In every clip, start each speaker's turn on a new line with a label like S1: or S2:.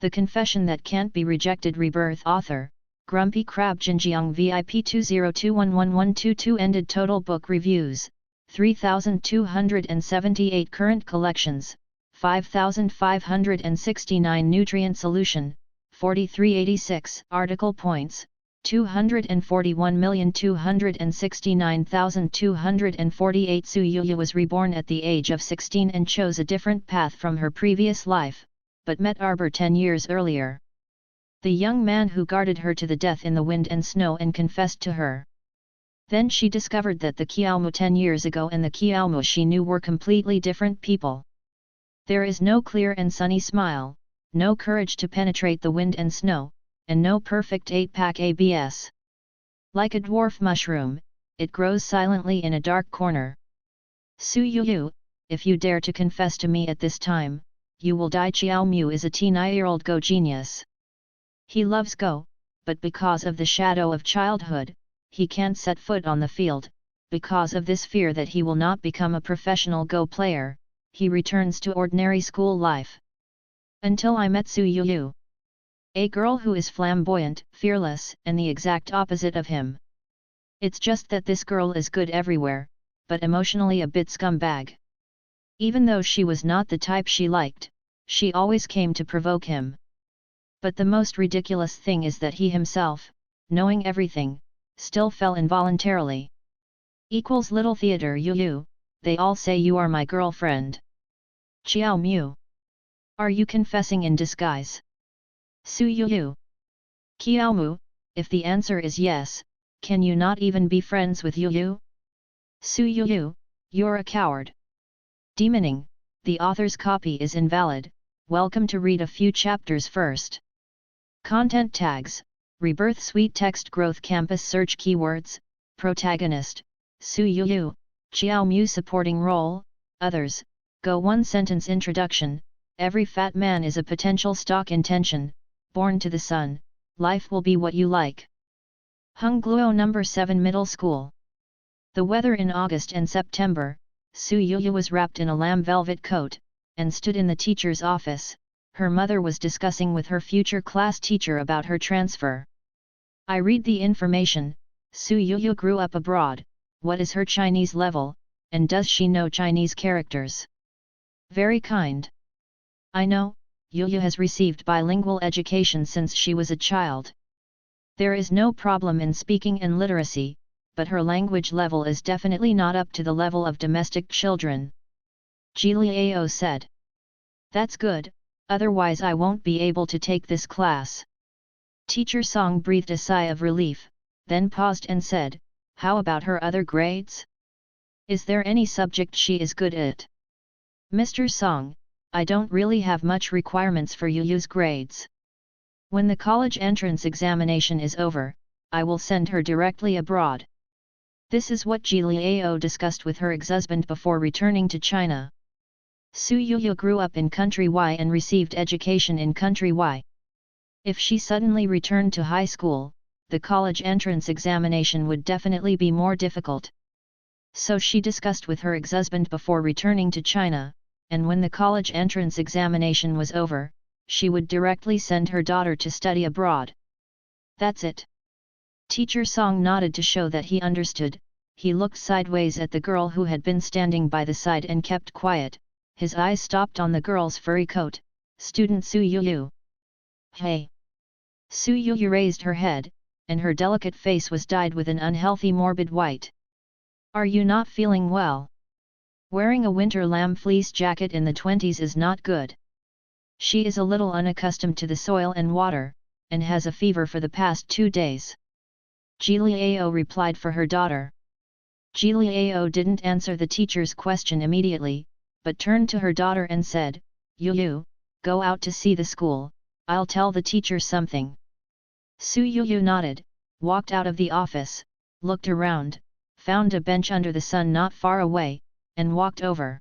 S1: The Confession That Can't Be Rejected. Rebirth. Author, Grumpy Crab. Jinjiang VIP 2021122. Ended. Total book reviews, 3,278. Current collections, 5,569. Nutrient solution, 4386. Article points, 241,269,248. Su Yuya was reborn at the age of 16 and chose a different path from her previous life, but met Arbor 10 years earlier. The young man who guarded her to the death in the wind and snow and confessed to her. Then she discovered that the Qiaomu 10 years ago and the Qiaomu she knew were completely different people. There is no clear and sunny smile, no courage to penetrate the wind and snow, and no perfect 8-pack abs. Like a dwarf mushroom, it grows silently in a dark corner. Su Yuyu, if you dare to confess to me at this time, you will die. Qiaomu is a 9-year-old Go genius. He loves Go, but because of the shadow of childhood, he can't set foot on the field. Because of this fear that he will not become a professional Go player, he returns to ordinary school life. Until I met Su Yuyu, a girl who is flamboyant, fearless, and the exact opposite of him. It's just that this girl is good everywhere, but emotionally a bit scumbag. Even though she was not the type she liked, she always came to provoke him. But the most ridiculous thing is that he himself, knowing everything, still fell involuntarily. Little theater. Yuyu, they all say you are my girlfriend. Qiaomu. Are you confessing in disguise? Su Yuyu. Qiaomu, if the answer is yes, can you not even be friends with Yuyu? Su Yuyu, you're a coward. Demoning, the author's copy is invalid. Welcome to read a few chapters first. Content tags, Rebirth Sweet Text Growth Campus Search Keywords, Protagonist, Su Yuyu, Qiaomu Supporting Role, Others, Go 1 Sentence Introduction, Every fat man is a potential stock intention, born to the sun, life will be what you like. Hungluo No. 7 Middle School. The weather in August and September, Su Yuyu was wrapped in a lamb velvet coat, and stood in the teacher's office. Her mother was discussing with her future class teacher about her transfer. I read the information. Su Yuyu grew up abroad. What is her Chinese level, and does she know Chinese characters? Very kind. I know, Yuyu has received bilingual education since she was a child. There is no problem in speaking and literacy, but her language level is definitely not up to the level of domestic children. Ji Liao said. That's good, otherwise I won't be able to take this class. Teacher Song breathed a sigh of relief, then paused and said, how about her other grades? Is there any subject she is good at? Mr. Song, I don't really have much requirements for Yuyu's grades. When the college entrance examination is over, I will send her directly abroad. This is what Ji Liao discussed with her ex-husband before returning to China. Su Yuyu grew up in country Y and received education in country Y. If she suddenly returned to high school, the college entrance examination would definitely be more difficult. So she discussed with her ex-husband before returning to China, and when the college entrance examination was over, she would directly send her daughter to study abroad. That's it. Teacher Song nodded to show that he understood. He looked sideways at the girl who had been standing by the side and kept quiet. His eyes stopped on the girl's furry coat, student Su Yuyu. Hey! Su Yuyu raised her head, and her delicate face was dyed with an unhealthy morbid white. Are you not feeling well? Wearing a winter lamb fleece jacket in the 20s is not good. She is a little unaccustomed to the soil and water, and has a fever for the past 2 days. Ji Liao replied for her daughter. Ji Liao didn't answer the teacher's question immediately, but turned to her daughter and said, Yuyu, go out to see the school, I'll tell the teacher something. Su Yuyu nodded, walked out of the office, looked around, found a bench under the sun not far away, and walked over.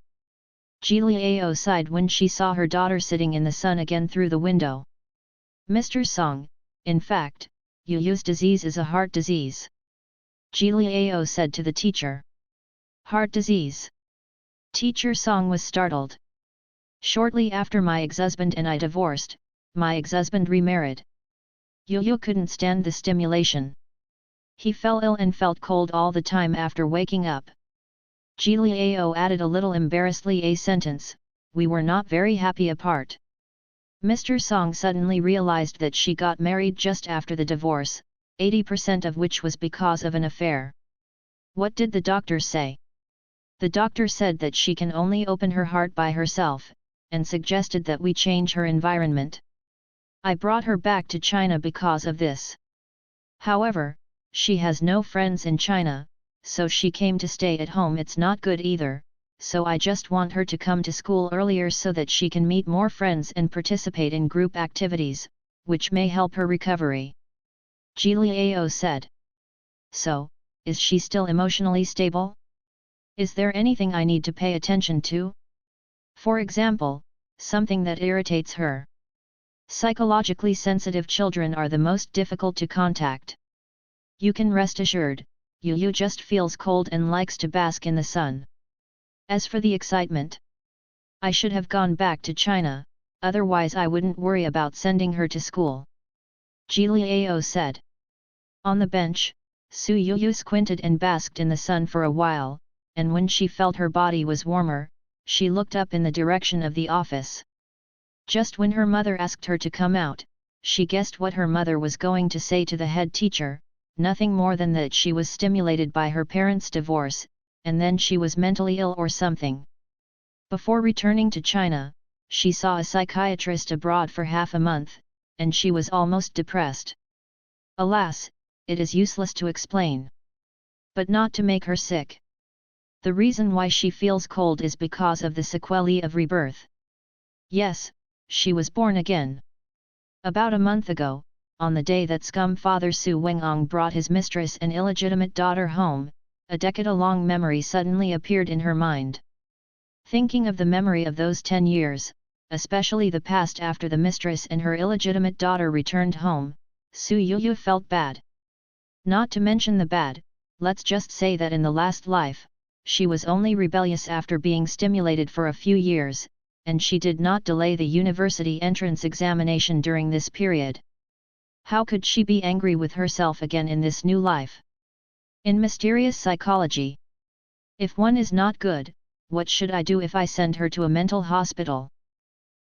S1: Ji Liao sighed when she saw her daughter sitting in the sun again through the window. Mr. Song, in fact, Yuyu's disease is a heart disease. Ji Liao said to the teacher. Heart disease. Teacher Song was startled. Shortly after my ex-husband and I divorced, My ex-husband remarried. Yu couldn't stand the stimulation. He fell ill and felt cold all the time after waking up. Ji Liao added a little embarrassedly a sentence, we were not very happy apart. Mr. Song suddenly realized that she got married just after the divorce, 80% of which was because of an affair. What did the doctor say? The doctor said that she can only open her heart by herself, and suggested that we change her environment. I brought her back to China because of this. However, she has no friends in China, so she came to stay at home. It's not good either, so I just want her to come to school earlier so that she can meet more friends and participate in group activities, which may help her recovery. Ji Liao said. So, is she still emotionally stable? Is there anything I need to pay attention to? For example, something that irritates her. Psychologically sensitive children are the most difficult to contact. You can rest assured, Yu just feels cold and likes to bask in the sun. As for the excitement, I should have gone back to China, otherwise I wouldn't worry about sending her to school. Ji Liao said. On the bench, Su Yu squinted and basked in the sun for a while, and when she felt her body was warmer, she looked up in the direction of the office. Just when her mother asked her to come out, she guessed what her mother was going to say to the head teacher, nothing more than that she was stimulated by her parents' divorce, and then she was mentally ill or something. Before returning to China, she saw a psychiatrist abroad for half a month, and she was almost depressed. Alas, it is useless to explain. But not to make her sick. The reason why she feels cold is because of the sequelae of rebirth. Yes, she was born again. About a month ago, on the day that scum father Su Wengong brought his mistress and illegitimate daughter home, a decade-long memory suddenly appeared in her mind. Thinking of the memory of those 10 years, especially the past after the mistress and her illegitimate daughter returned home, Su Yu felt bad. Not to mention the bad, let's just say that in the last life, she was only rebellious after being stimulated for a few years, and she did not delay the university entrance examination during this period. How could she be angry with herself again in this new life? In mysterious psychology, if one is not good, what should I do if I send her to a mental hospital?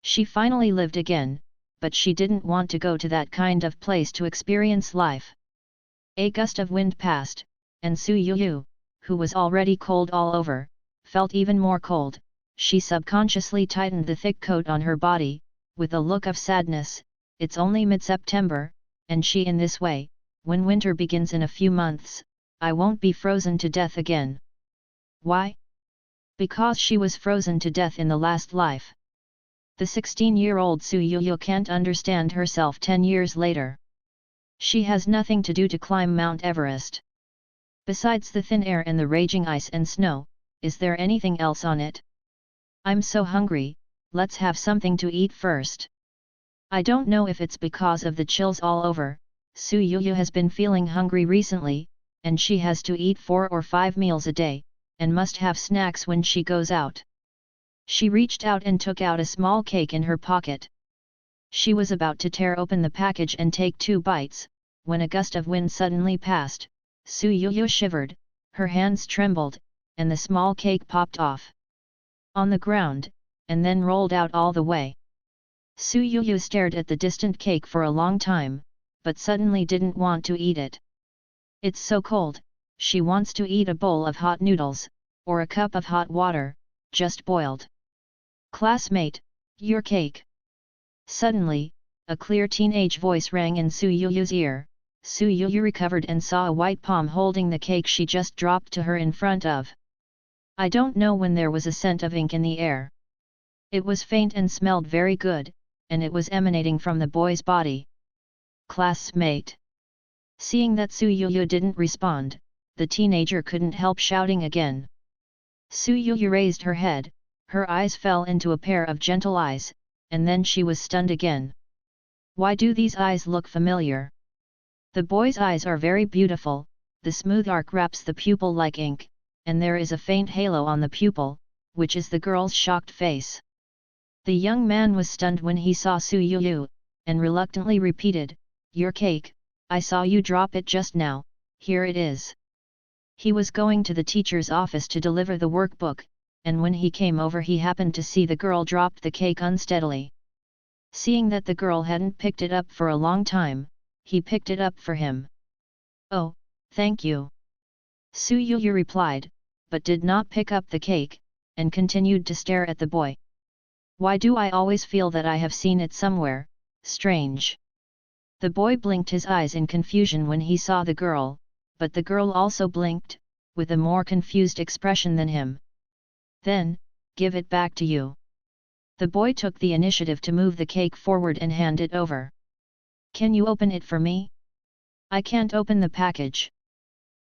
S1: She finally lived again, but she didn't want to go to that kind of place to experience life. A gust of wind passed, and Su Yu, who was already cold all over, felt even more cold. She subconsciously tightened the thick coat on her body, with a look of sadness. It's only mid-September, and she in this way, when winter begins in a few months, I won't be frozen to death again. Why? Because she was frozen to death in the last life. The 16-year-old Su Yu can't understand herself 10 years later. She has nothing to do to climb Mount Everest. Besides the thin air and the raging ice and snow, is there anything else on it? I'm so hungry, let's have something to eat first. I don't know if it's because of the chills all over, Su Yu has been feeling hungry recently, and she has to eat 4 or 5 meals a day, and must have snacks when she goes out. She reached out and took out a small cake in her pocket. She was about to tear open the package and take 2 bites, when a gust of wind suddenly passed. Su Yu shivered, her hands trembled, and the small cake popped off on the ground, and then rolled out all the way. Su Yu stared at the distant cake for a long time, but suddenly didn't want to eat it. It's so cold, she wants to eat a bowl of hot noodles, or a cup of hot water, just boiled. Classmate, your cake. Suddenly, a clear teenage voice rang in Su Yu's ear. Su Yu recovered and saw a white palm holding the cake she just dropped to her in front of. I don't know when there was a scent of ink in the air. It was faint and smelled very good, and it was emanating from the boy's body. Classmate. Seeing that Su Yu didn't respond, the teenager couldn't help shouting again. Su Yu raised her head, her eyes fell into a pair of gentle eyes, and then she was stunned again. Why do these eyes look familiar? The boy's eyes are very beautiful, the smooth arc wraps the pupil like ink, and there is a faint halo on the pupil, which is the girl's shocked face. The young man was stunned when he saw Su Yu, and reluctantly repeated, "Your cake, I saw you drop it just now, here it is." He was going to the teacher's office to deliver the workbook, and when he came over he happened to see the girl dropped the cake unsteadily. Seeing that the girl hadn't picked it up for a long time, he picked it up for him. "Oh, thank you," Su Yu replied, but did not pick up the cake, and continued to stare at the boy. "Why do I always feel that I have seen it somewhere, strange?" The boy blinked his eyes in confusion when he saw the girl, but the girl also blinked, with a more confused expression than him. "Then, give it back to you." The boy took the initiative to move the cake forward and hand it over. "Can you open it for me? I can't open the package."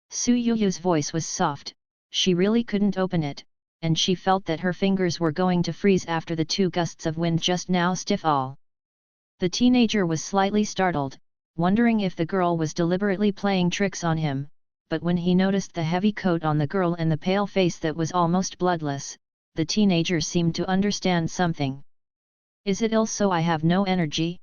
S1: Su Yu's voice was soft, she really couldn't open it, and she felt that her fingers were going to freeze after the 2 gusts of wind just now stiff all. The teenager was slightly startled, wondering if the girl was deliberately playing tricks on him, but when he noticed the heavy coat on the girl and the pale face that was almost bloodless, the teenager seemed to understand something. "Is it ill so I have no energy?"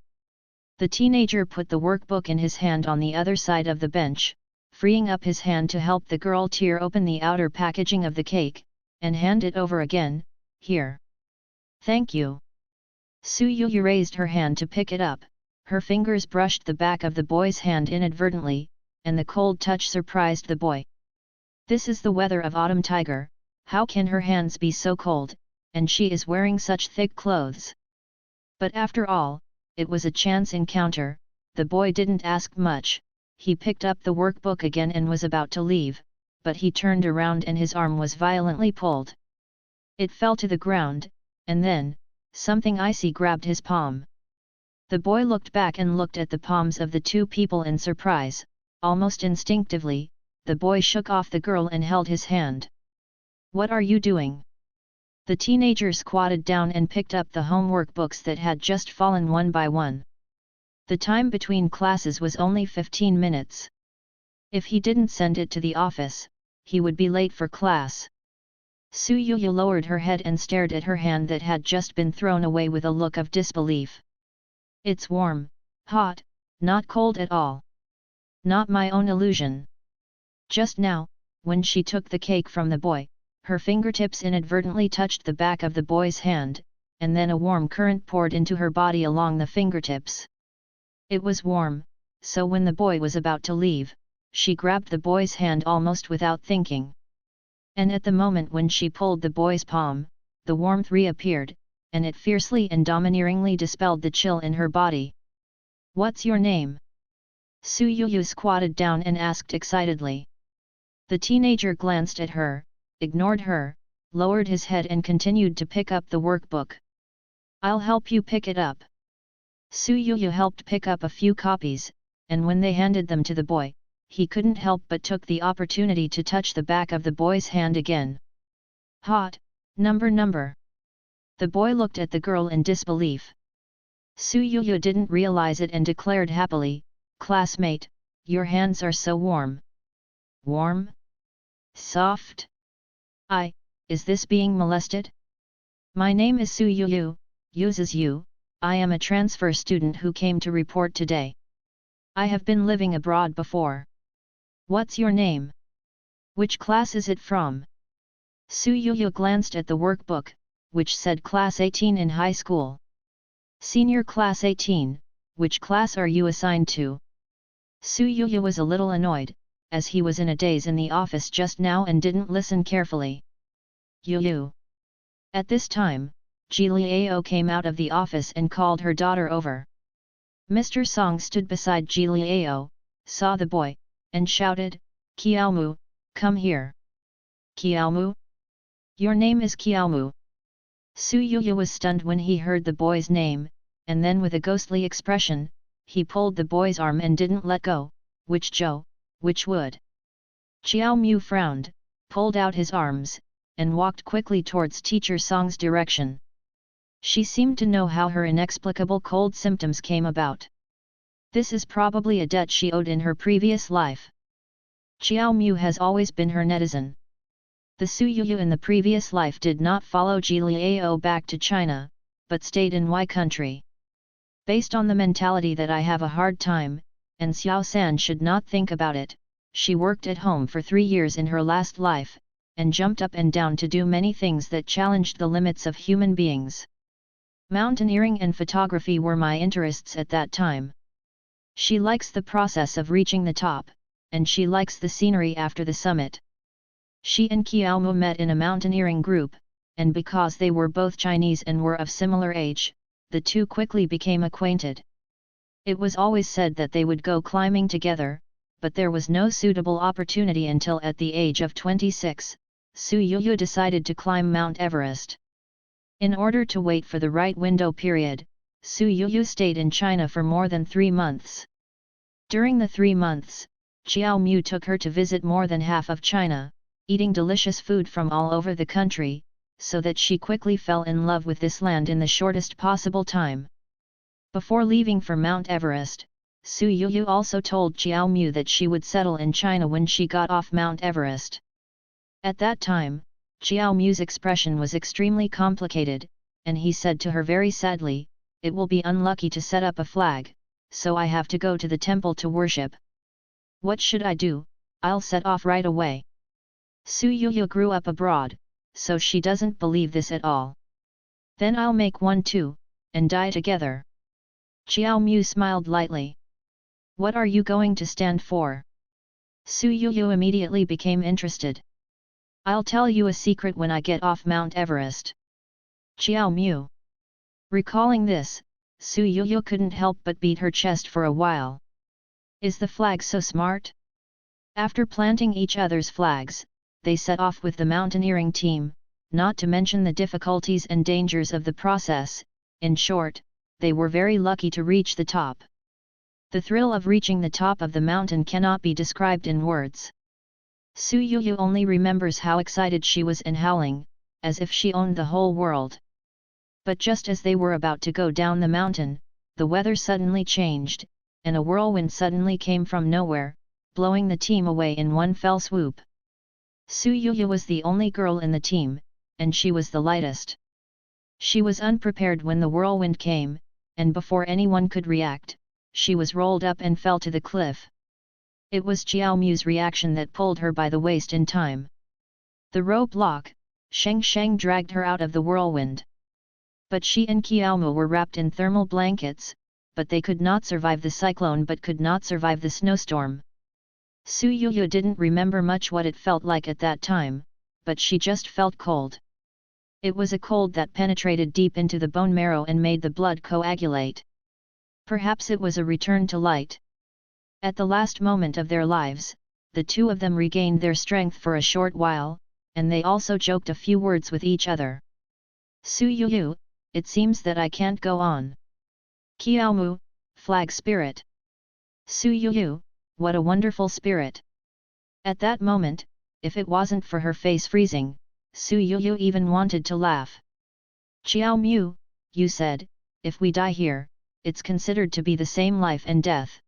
S1: The teenager put the workbook in his hand on the other side of the bench, freeing up his hand to help the girl tear open the outer packaging of the cake, and hand it over again. "Here. Thank you." Su Yu raised her hand to pick it up, her fingers brushed the back of the boy's hand inadvertently, and the cold touch surprised the boy. This is the weather of autumn, tiger, how can her hands be so cold, and she is wearing such thick clothes? But after all, it was a chance encounter, the boy didn't ask much, he picked up the workbook again and was about to leave, but he turned around and his arm was violently pulled. It fell to the ground, and then, something icy grabbed his palm. The boy looked back and looked at the palms of the 2 people in surprise. Almost instinctively, the boy shook off the girl and held his hand. "What are you doing?" The teenager squatted down and picked up the homework books that had just fallen one by one. The time between classes was only 15 minutes. If he didn't send it to the office, he would be late for class. Su Yu lowered her head and stared at her hand that had just been thrown away with a look of disbelief. "It's warm, hot, not cold at all. Not my own illusion." Just now, when she took the cake from the boy, her fingertips inadvertently touched the back of the boy's hand, and then a warm current poured into her body along the fingertips. It was warm, so when the boy was about to leave, she grabbed the boy's hand almost without thinking. And at the moment when she pulled the boy's palm, the warmth reappeared, and it fiercely and domineeringly dispelled the chill in her body. "What's your name?" Su Yu squatted down and asked excitedly. The teenager glanced at her, ignored her, lowered his head and continued to pick up the workbook. "I'll help you pick it up." Su Yu helped pick up a few copies, and when they handed them to the boy, he couldn't help but took the opportunity to touch the back of the boy's hand again. "Hot, number." The boy looked at the girl in disbelief. Su Yu didn't realize it and declared happily, "Classmate, your hands are so warm." "Warm? Soft? Is this being molested?" "My name is Su Yu, uses you, I am a transfer student who came to report today. I have been living abroad before." "What's your name? Which class is it from?" Su Yu glanced at the workbook, which said Class 18 in high school. "Senior Class 18, which class are you assigned to?" Su Yu was a little annoyed, as he was in a daze in the office just now and didn't listen carefully. "Yu." At this time, Ji Liao came out of the office and called her daughter over. Mr. Song stood beside Ji Liao, saw the boy, and shouted, "Qiaomu, come here." "Qiaomu? Your name is Qiaomu?" Su Yu was stunned when he heard the boy's name, and then with a ghostly expression, he pulled the boy's arm and didn't let go. "Which Zhou, which wood?" Qiaomu frowned, pulled out his arms, and walked quickly towards Teacher Song's direction. She seemed to know how her inexplicable cold symptoms came about. This is probably a debt she owed in her previous life. Qiaomu has always been her netizen. The Su Yu in the previous life did not follow Ji Liao back to China, but stayed in Y country. Based on the mentality that I have a hard time, and Xiao San should not think about it, she worked at home for 3 years in her last life, and jumped up and down to do many things that challenged the limits of human beings. Mountaineering and photography were my interests at that time. She likes the process of reaching the top, and she likes the scenery after the summit. She and Qiaomu met in a mountaineering group, and because they were both Chinese and were of similar age, the two quickly became acquainted. It was always said that they would go climbing together, but there was no suitable opportunity until at the age of 26, Su Yuyu decided to climb Mount Everest. In order to wait for the right window period, Su Yuyu stayed in China for more than 3 months. During the 3 months, Xiao Mu took her to visit more than half of China, eating delicious food from all over the country, so that she quickly fell in love with this land in the shortest possible time. Before leaving for Mount Everest, Su Yuyu also told Xiao Mu that she would settle in China when she got off Mount Everest. At that time, Xiao Mu's expression was extremely complicated, and he said to her very sadly, "It will be unlucky to set up a flag, so I have to go to the temple to worship. What should I do? I'll set off right away." Su Yuyu grew up abroad, so she doesn't believe this at all. "Then I'll make one too, and die together." Xiao Mu smiled lightly. "What are you going to stand for?" Su Yuyu immediately became interested. "I'll tell you a secret when I get off Mount Everest." Xiao Mu. Recalling this, Su Yuyu couldn't help but beat her chest for a while. Is the flag so smart? After planting each other's flags, they set off with the mountaineering team, not to mention the difficulties and dangers of the process. In short, they were very lucky to reach the top. The thrill of reaching the top of the mountain cannot be described in words. Su Yuyu only remembers how excited she was and howling, as if she owned the whole world. But just as they were about to go down the mountain, the weather suddenly changed, and a whirlwind suddenly came from nowhere, blowing the team away in one fell swoop. Su Yuyu was the only girl in the team, and she was the lightest. She was unprepared when the whirlwind came, and before anyone could react, she was rolled up and fell to the cliff. It was Xiao Mu's reaction that pulled her by the waist in time. The rope lock, Sheng Sheng dragged her out of the whirlwind. But she and Qiaomu were wrapped in thermal blankets, but they could not survive the cyclone but could not survive the snowstorm. Su Yuyu didn't remember much what it felt like at that time, but she just felt cold. It was a cold that penetrated deep into the bone marrow and made the blood coagulate. Perhaps it was a return to light. At the last moment of their lives, the two of them regained their strength for a short while, and they also joked a few words with each other. "Su Yuyu, it seems that I can't go on." "Qiaomu, flag spirit." "Su Yuyu, what a wonderful spirit." At that moment, if it wasn't for her face freezing, Su Yuyu even wanted to laugh. "Xiao Mu, you said, if we die here, it's considered to be the same life and death."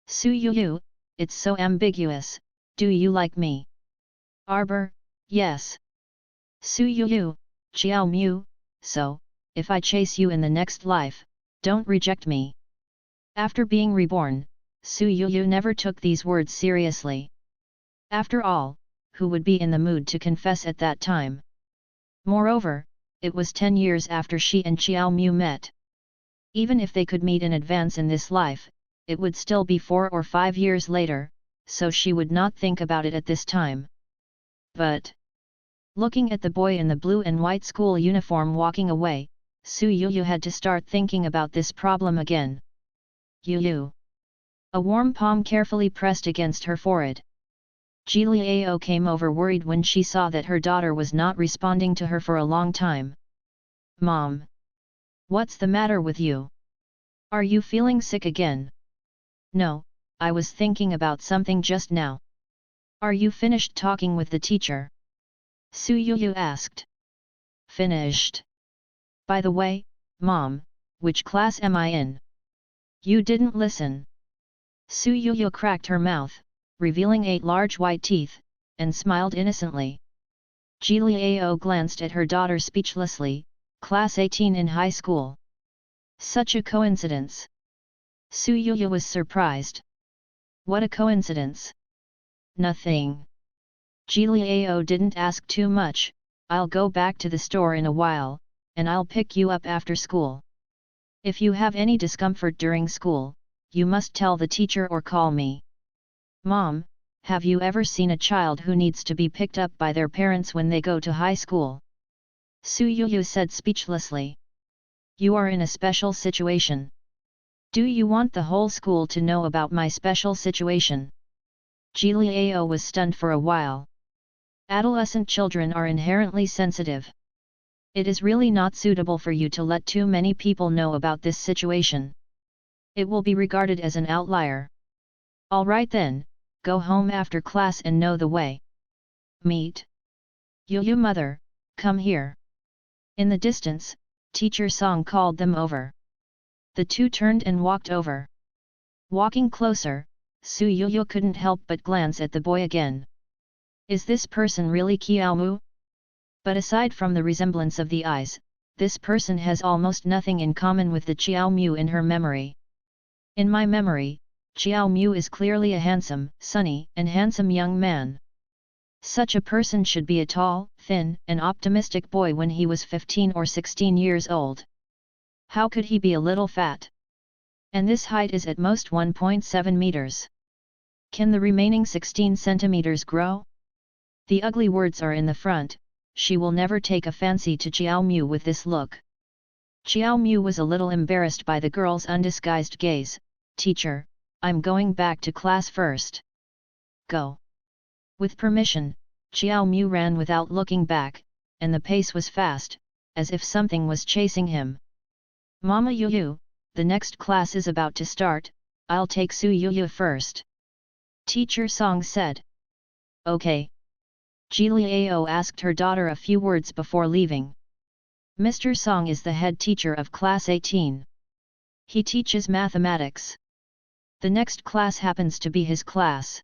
S1: "Su Yuyu, it's so ambiguous, do you like me?" "Arbor, yes." "Su Yuyu, Xiao Mu, so, if I chase you in the next life, don't reject me." After being reborn, Su Yuyu never took these words seriously. After all, who would be in the mood to confess at that time? Moreover, it was 10 years after she and Xiao Mu met. Even if they could meet in advance in this life, it would still be 4 or 5 years later, so she would not think about it at this time. But, looking at the boy in the blue and white school uniform walking away, Su Yuyu had to start thinking about this problem again. "Yuyu." A warm palm carefully pressed against her forehead. Ji Liao came over worried when she saw that her daughter was not responding to her for a long time. "Mom! What's the matter with you? Are you feeling sick again?" "No, I was thinking about something just now." "Are you finished talking with the teacher?" Su Yuyu asked. "Finished. By the way, Mom, which class am I in?" "You didn't listen." Su Yuyu cracked her mouth, revealing 8 large white teeth, and smiled innocently. Ji Liao glanced at her daughter speechlessly, class 18 in high school. Such a coincidence. Su Yuya was surprised. What a coincidence. Nothing. Ji Liao didn't ask too much. I'll go back to the store in a while, and I'll pick you up after school. If you have any discomfort during school, you must tell the teacher or call me. Mom, have you ever seen a child who needs to be picked up by their parents when they go to high school? Su Yuyu said speechlessly. You are in a special situation. Do you want the whole school to know about my special situation? Ji Liao was stunned for a while. Adolescent children are inherently sensitive. It is really not suitable for you to let too many people know about this situation. It will be regarded as an outlier. Alright then, go home after class and know the way. Meet. Yuyu mother, come here. In the distance, Teacher Song called them over. The two turned and walked over. Walking closer, Su Yuyu couldn't help but glance at the boy again. Is this person really Qiaomu? But aside from the resemblance of the eyes, this person has almost nothing in common with the Qiaomu in her memory. In my memory, Qiaomu is clearly a handsome, sunny, and handsome young man. Such a person should be a tall, thin, and optimistic boy when he was 15 or 16 years old. How could he be a little fat? And this height is at most 1.7 meters. Can the remaining 16 centimeters grow? The ugly words are in the front. She will never take a fancy to Qiaomu with this look. Qiaomu was a little embarrassed by the girl's undisguised gaze. Teacher, I'm going back to class first. Go. With permission, Qiaomu ran without looking back, and the pace was fast, as if something was chasing him. Mama Yuyu, the next class is about to start, I'll take Su Yuyu first. Teacher Song said. Okay. Ji Liao asked her daughter a few words before leaving. Mr. Song is the head teacher of class 18. He teaches mathematics. The next class happens to be his class.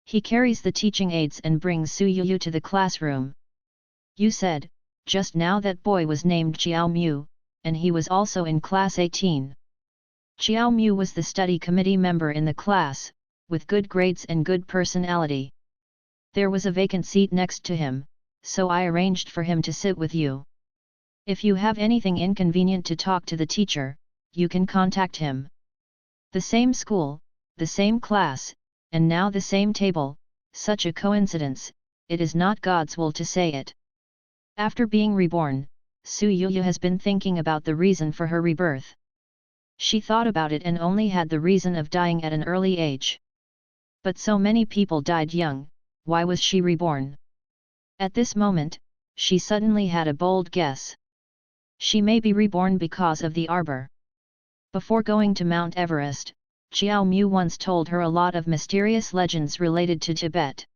S1: He carries the teaching aids and brings Su Yuyu to the classroom. You said, just now that boy was named Qiaomu, and he was also in class 18. Qiaomu was the study committee member in the class, with good grades and good personality. There was a vacant seat next to him, so I arranged for him to sit with you. If you have anything inconvenient to talk to the teacher, you can contact him. The same school, the same class, and now the same table, such a coincidence, it is not God's will to say it. After being reborn, Su Yuyu has been thinking about the reason for her rebirth. She thought about it and only had the reason of dying at an early age. But so many people died young. Why was she reborn? At this moment, she suddenly had a bold guess. She may be reborn because of the arbor. Before going to Mount Everest, Qiaomu once told her a lot of mysterious legends related to Tibet.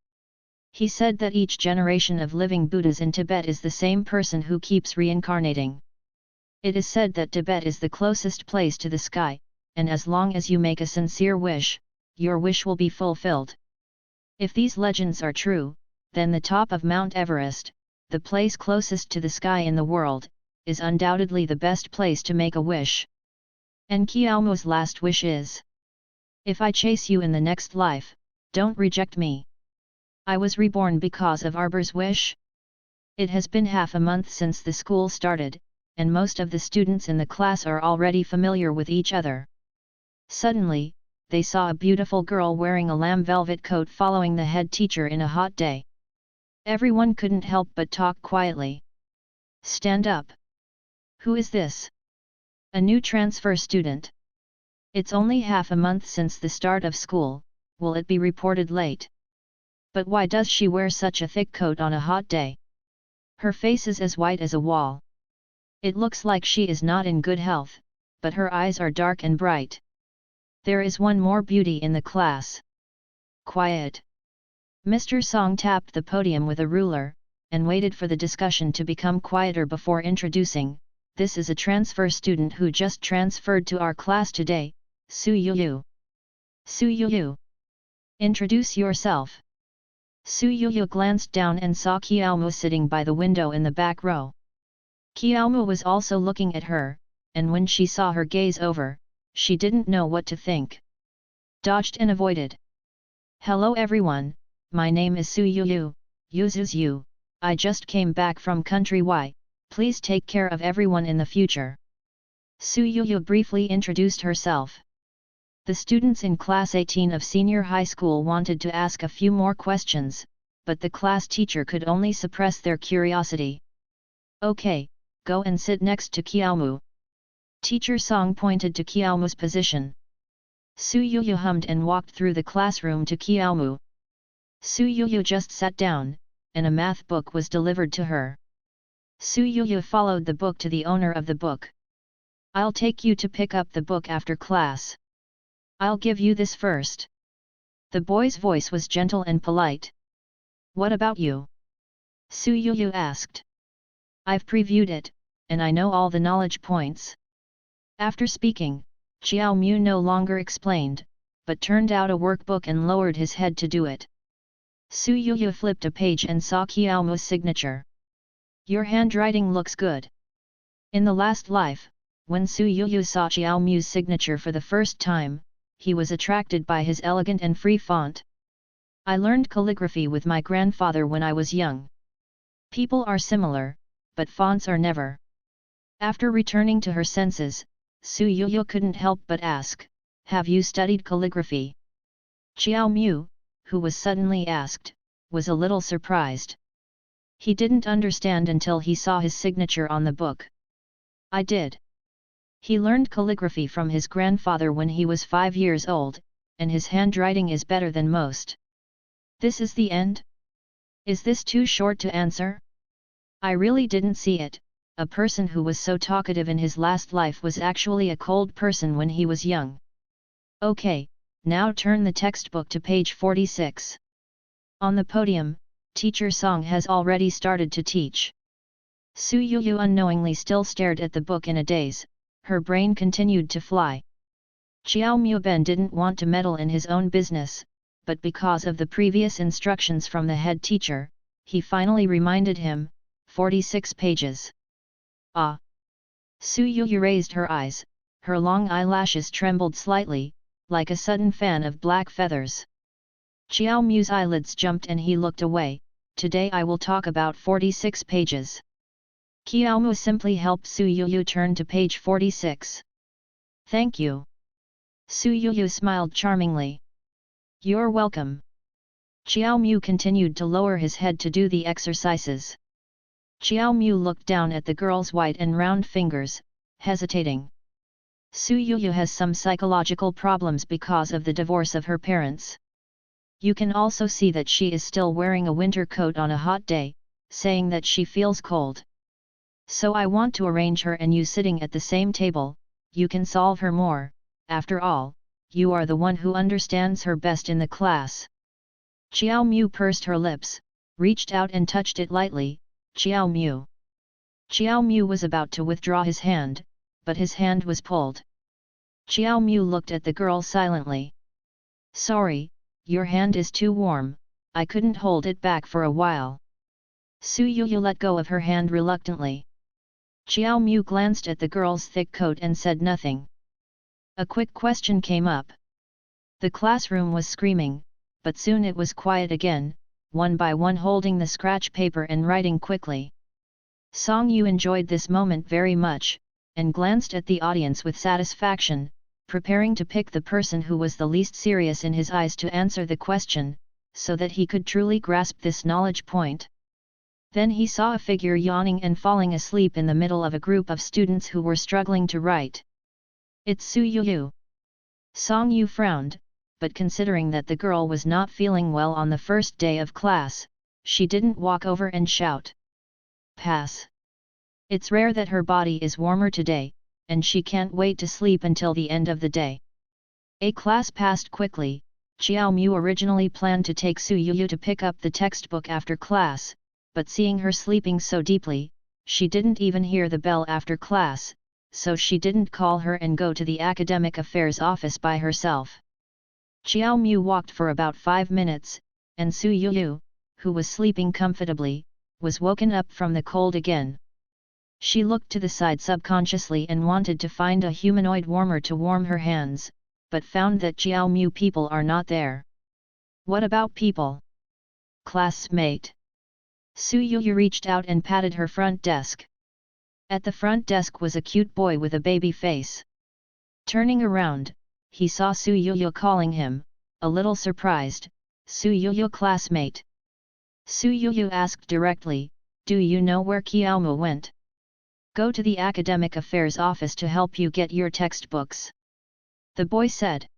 S1: He said that each generation of living Buddhas in Tibet is the same person who keeps reincarnating. It is said that Tibet is the closest place to the sky, and as long as you make a sincere wish, your wish will be fulfilled. If these legends are true, then the top of Mount Everest, the place closest to the sky in the world, is undoubtedly the best place to make a wish. And Qiaomu's last wish is: if I chase you in the next life, don't reject me. I was reborn because of Arbor's wish. It has been half a month since the school started, and most of the students in the class are already familiar with each other. Suddenly, they saw a beautiful girl wearing a lamb velvet coat following the head teacher in a hot day. Everyone couldn't help but talk quietly. Stand up. Who is this? A new transfer student. It's only half a month since the start of school, will it be reported late? But why does she wear such a thick coat on a hot day? Her face is as white as a wall. It looks like she is not in good health, but her eyes are dark and bright. There is one more beauty in the class. Quiet. Mr. Song tapped the podium with a ruler, and waited for the discussion to become quieter before introducing, this is a transfer student who just transferred to our class today, Su Yuyu. Su Yuyu. Introduce yourself. Su Yuyu glanced down and saw Qiaomu sitting by the window in the back row. Qiaomu was also looking at her, and when she saw her gaze over, she didn't know what to think. Dodged and avoided. Hello everyone, my name is Su Yu, Yuzuzu. I just came back from country Y, please take care of everyone in the future. Su Yu briefly introduced herself. The students in class 18 of senior high school wanted to ask a few more questions, but the class teacher could only suppress their curiosity. Okay, go and sit next to Qiaomu. Teacher Song pointed to Qiaomu's position. Su Yu hummed and walked through the classroom to Qiaomu. Su Yu just sat down, and a math book was delivered to her. Su Yu followed the book to the owner of the book. I'll take you to pick up the book after class. I'll give you this first. The boy's voice was gentle and polite. What about you? Su Yu asked. I've previewed it, and I know all the knowledge points. After speaking, Xiao Mu no longer explained, but turned out a workbook and lowered his head to do it. Su Yu flipped a page and saw Qiao Mu's signature. Your handwriting looks good. In the last life, when Su Yu saw Qiao Mu's signature for the first time, he was attracted by his elegant and free font. I learned calligraphy with my grandfather when I was young. People are similar, but fonts are never. After returning to her senses, Su Yu couldn't help but ask, have you studied calligraphy? Qiao Mu, who was suddenly asked, was a little surprised. He didn't understand until he saw his signature on the book. I did. He learned calligraphy from his grandfather when he was 5 years old, and his handwriting is better than most. This is the end? Is this too short to answer? I really didn't see it. A person who was so talkative in his last life was actually a cold person when he was young. Okay, now turn the textbook to page 46. On the podium, Teacher Song has already started to teach. Su Yu unknowingly still stared at the book in a daze, her brain continued to fly. Xiao Muben didn't want to meddle in his own business, but because of the previous instructions from the head teacher, he finally reminded him, 46 pages. Ah! Su Yu raised her eyes, her long eyelashes trembled slightly, like a sudden fan of black feathers. Xiao Mu's eyelids jumped and he looked away. Today I will talk about 46 pages. Qiao Mu simply helped Su Yu turn to page 46. Thank you. Su Yu smiled charmingly. You're welcome. Qiao Mu continued to lower his head to do the exercises. Xiao Mu looked down at the girl's white and round fingers, hesitating. Su Yu has some psychological problems because of the divorce of her parents. You can also see that she is still wearing a winter coat on a hot day, saying that she feels cold. So I want to arrange her and you sitting at the same table, you can solve her more, after all, you are the one who understands her best in the class. Xiao Mu pursed her lips, reached out and touched it lightly. Xiao Mu. Xiao Mu was about to withdraw his hand, but his hand was pulled. Xiao Mu looked at the girl silently. Sorry, your hand is too warm, I couldn't hold it back for a while. Su Yu let go of her hand reluctantly. Xiao Mu glanced at the girl's thick coat and said nothing. A quick question came up. The classroom was screaming, but soon it was quiet again, one by one holding the scratch paper and writing quickly. Song Yu enjoyed this moment very much, and glanced at the audience with satisfaction, preparing to pick the person who was the least serious in his eyes to answer the question, so that he could truly grasp this knowledge point. Then he saw a figure yawning and falling asleep in the middle of a group of students who were struggling to write. It's Su Yu. Song Yu frowned, but considering that the girl was not feeling well on the first day of class, she didn't walk over and shout. Pass. It's rare that her body is warmer today, and she can't wait to sleep until the end of the day. A class passed quickly. Xiao Mu originally planned to take Su Yu to pick up the textbook after class, but seeing her sleeping so deeply, she didn't even hear the bell after class, so she didn't call her and go to the academic affairs office by herself. Xiao Mu walked for about 5 minutes, and Su Yu, who was sleeping comfortably, was woken up from the cold again. She looked to the side subconsciously and wanted to find a humanoid warmer to warm her hands, but found that Jiaomu people are not there. What about people? Classmate. Su Yuyu reached out and patted her front desk. At the front desk was a cute boy with a baby face. Turning around, he saw Su Yuyu calling him, a little surprised, Su Yuyu classmate. Su Yuyu asked directly, do you know where Qiaomu went? Go to the academic affairs office to help you get your textbooks. The boy said.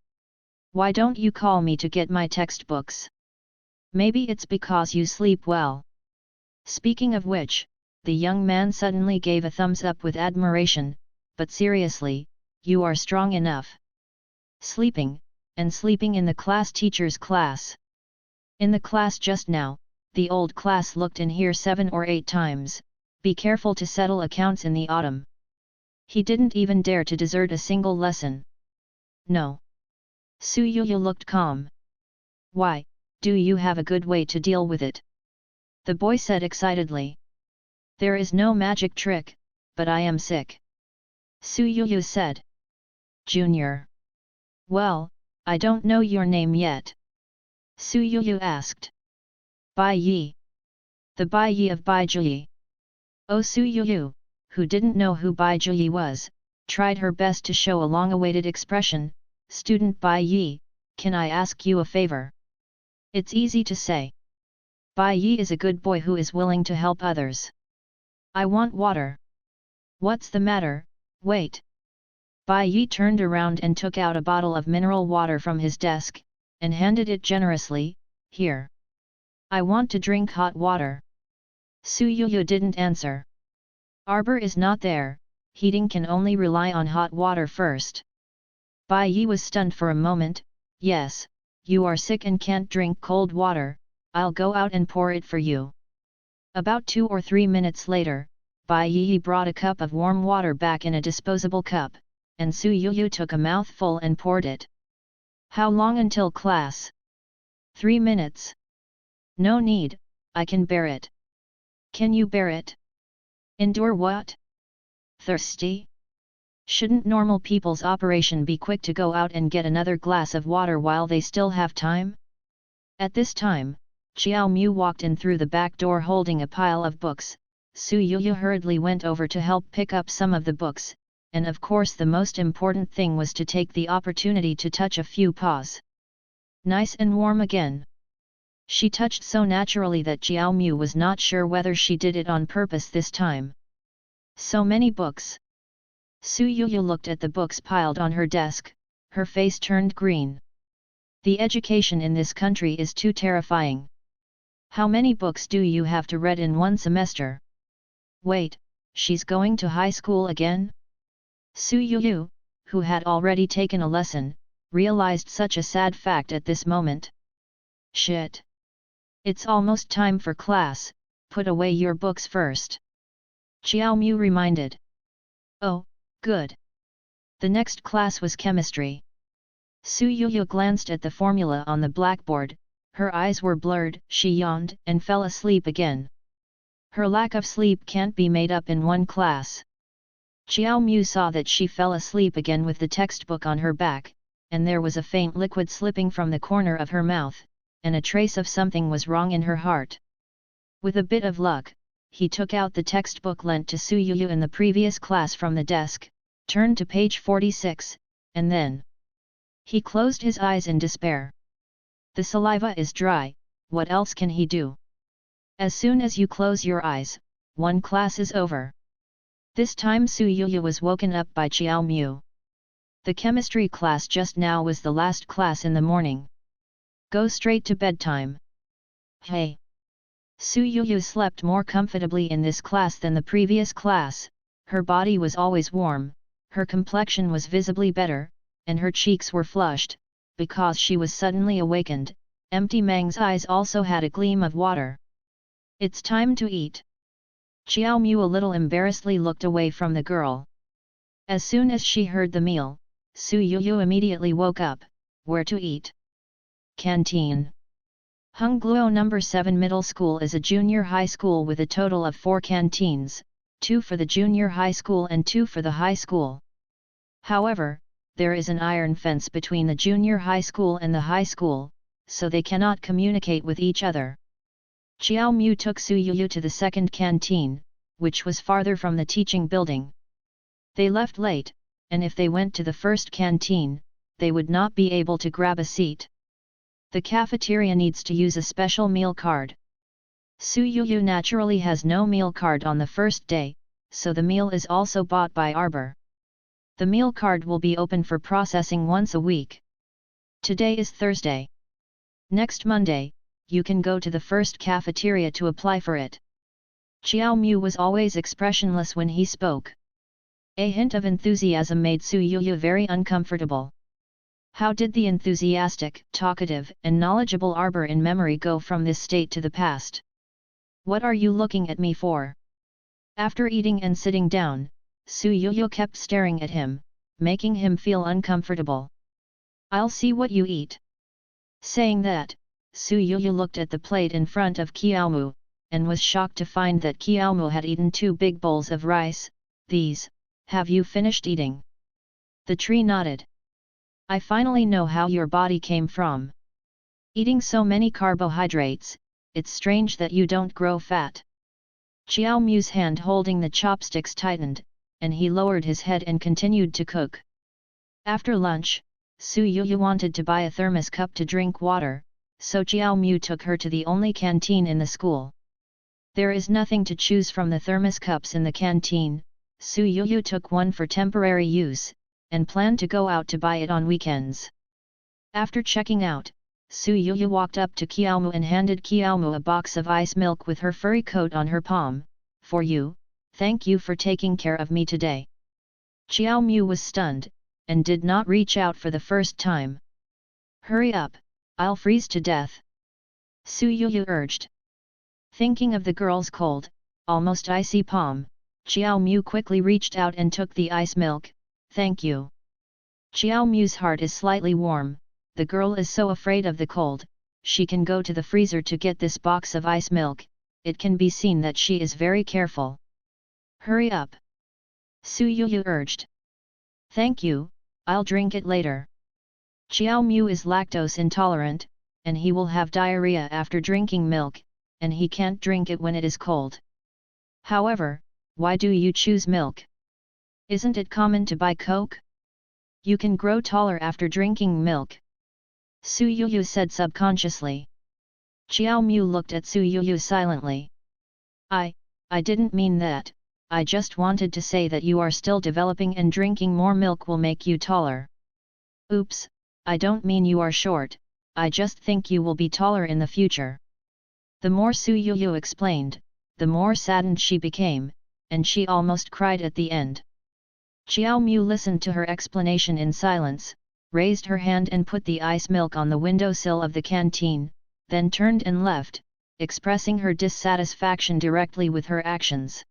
S1: Why don't you call me to get my textbooks? Maybe it's because you sleep well. Speaking of which, the young man suddenly gave a thumbs up with admiration, but seriously, you are strong enough. Sleeping, and sleeping in the class teacher's class. In the class just now, the old class looked in here 7 or 8 times, be careful to settle accounts in the autumn. He didn't even dare to desert a single lesson. No. Su Yuyu looked calm. Why, do you have a good way to deal with it? The boy said excitedly. There is no magic trick, but I am sick. Su Yuyu said. Junior. Well, I don't know your name yet. Su Yuyu asked. Bai Yi. The Bai Yi of Bai Juyi. Oh, Su Yuyu, who didn't know who Bai Juyi was, tried her best to show a long-awaited expression. Student Bai Yi, can I ask you a favor? It's easy to say. Bai Yi is a good boy who is willing to help others. I want water. What's the matter? Wait. Bai Yi turned around and took out a bottle of mineral water from his desk, and handed it generously. Here. I want to drink hot water. Su Yuyu didn't answer. Arbor is not there, heating can only rely on hot water first. Bai Yi was stunned for a moment. Yes, you are sick and can't drink cold water, I'll go out and pour it for you. About 2 or 3 minutes later, Bai Yi brought a cup of warm water back in a disposable cup, and Su Yuyu took a mouthful and poured it. How long until class? 3 minutes. No need, I can bear it. Can you bear it? Endure what? Thirsty? Shouldn't normal people's operation be quick to go out and get another glass of water while they still have time? At this time, Qiaomu walked in through the back door holding a pile of books. Su Yuyu hurriedly went over to help pick up some of the books, and of course the most important thing was to take the opportunity to touch a few paws. Nice and warm again. She touched so naturally that Qiaomu was not sure whether she did it on purpose this time. So many books. Su Yuyu looked at the books piled on her desk, her face turned green. The education in this country is too terrifying. How many books do you have to read in one semester? Wait, she's going to high school again? Su Yuyu, who had already taken a lesson, realized such a sad fact at this moment. Shit! It's almost time for class, put away your books first. Qiaomu reminded. Oh, good. The next class was chemistry. Su Yuyu glanced at the formula on the blackboard, her eyes were blurred, she yawned and fell asleep again. Her lack of sleep can't be made up in one class. Qiaomu saw that she fell asleep again with the textbook on her back, and there was a faint liquid slipping from the corner of her mouth, and a trace of something was wrong in her heart. With a bit of luck, he took out the textbook lent to Su Yuyu in the previous class from the desk, turned to page 46, and then he closed his eyes in despair. The saliva is dry, what else can he do? As soon as you close your eyes, one class is over. This time Su Yuyu was woken up by Qiaomu. The chemistry class just now was the last class in the morning. Go straight to bedtime. Hey! Su Yuyu slept more comfortably in this class than the previous class, her body was always warm, her complexion was visibly better, and her cheeks were flushed, because she was suddenly awakened. Empty Mang's eyes also had a gleam of water. It's time to eat. Qiaomu a little embarrassedly looked away from the girl. As soon as she heard the meal, Su Yuyu immediately woke up. Where to eat? Canteen. Hungluo No. 7 Middle School is a junior high school with a total of 4 canteens, 2 for the junior high school and 2 for the high school. However, there is an iron fence between the junior high school and the high school, so they cannot communicate with each other. Xiao Mu took Su Yuyu to the second canteen, which was farther from the teaching building. They left late, and if they went to the first canteen, they would not be able to grab a seat. The cafeteria needs to use a special meal card. Su Yuyu naturally has no meal card on the first day, so the meal is also bought by Arbor. The meal card will be open for processing once a week. Today is Thursday. Next Monday, you can go to the first cafeteria to apply for it. Xiao Mu was always expressionless when he spoke. A hint of enthusiasm made Su Yuyu very uncomfortable. How did the enthusiastic, talkative, and knowledgeable Arbor in memory go from this state to the past? What are you looking at me for? After eating and sitting down, Su Yuyu kept staring at him, making him feel uncomfortable. I'll see what you eat. Saying that, Su Yuyu looked at the plate in front of Qiaomu, and was shocked to find that Qiaomu had eaten 2 big bowls of rice. Have you finished eating? The tree nodded. I finally know how your body came from. Eating so many carbohydrates, it's strange that you don't grow fat. Xiao Mu's hand holding the chopsticks tightened, and he lowered his head and continued to cook. After lunch, Su Yuyu wanted to buy a thermos cup to drink water, so Xiao Mu took her to the only canteen in the school. There is nothing to choose from the thermos cups in the canteen. Su Yuyu took one for temporary use, and planned to go out to buy it on weekends. After checking out, Su Yuyu walked up to Qiaomu and handed Qiaomu a box of ice milk with her furry coat on her palm. For you, thank you for taking care of me today. Xiao Mu was stunned, and did not reach out for the first time. Hurry up, I'll freeze to death. Su Yuyu urged. Thinking of the girl's cold, almost icy palm, Xiao Mu quickly reached out and took the ice milk. Thank you. Xiao Mu's heart is slightly warm. The girl is so afraid of the cold, she can go to the freezer to get this box of ice milk. It can be seen that she is very careful. Hurry up. Su Yuyu urged. Thank you, I'll drink it later. Xiao Mu is lactose intolerant, and he will have diarrhea after drinking milk, and he can't drink it when it is cold. However, why do you choose milk? Isn't it common to buy Coke? You can grow taller after drinking milk. Su Yuyu said subconsciously. Xiao Mu looked at Su Yuyu silently. I didn't mean that, I just wanted to say that you are still developing and drinking more milk will make you taller. Oops, I don't mean you are short, I just think you will be taller in the future. The more Su Yuyu explained, the more saddened she became, and she almost cried at the end. Xiao Mu listened to her explanation in silence, raised her hand and put the ice milk on the windowsill of the canteen, then turned and left, expressing her dissatisfaction directly with her actions.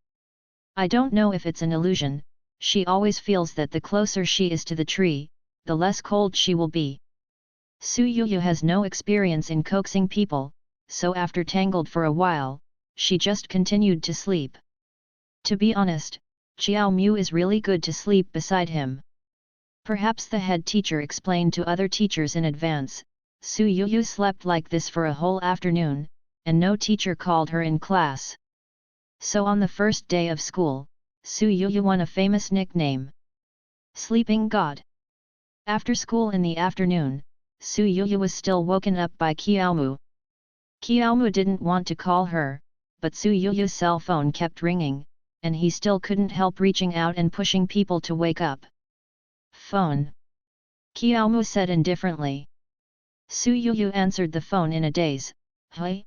S1: I don't know if it's an illusion, she always feels that the closer she is to the tree, the less cold she will be. Su Yuyu has no experience in coaxing people, so after tangled for a while, she just continued to sleep. To be honest, Xiao Mu is really good to sleep beside him. Perhaps the head teacher explained to other teachers in advance. Su Yuyu slept like this for a whole afternoon, and no teacher called her in class. So on the first day of school, Su Yuyu won a famous nickname. Sleeping God. After school in the afternoon, Su Yuyu was still woken up by Qiaomu. Qiaomu didn't want to call her, but Su Yuyu's cell phone kept ringing, and he still couldn't help reaching out and pushing people to wake up. Phone. Qiaomu said indifferently. Su Yuyu answered the phone in a daze. Hey?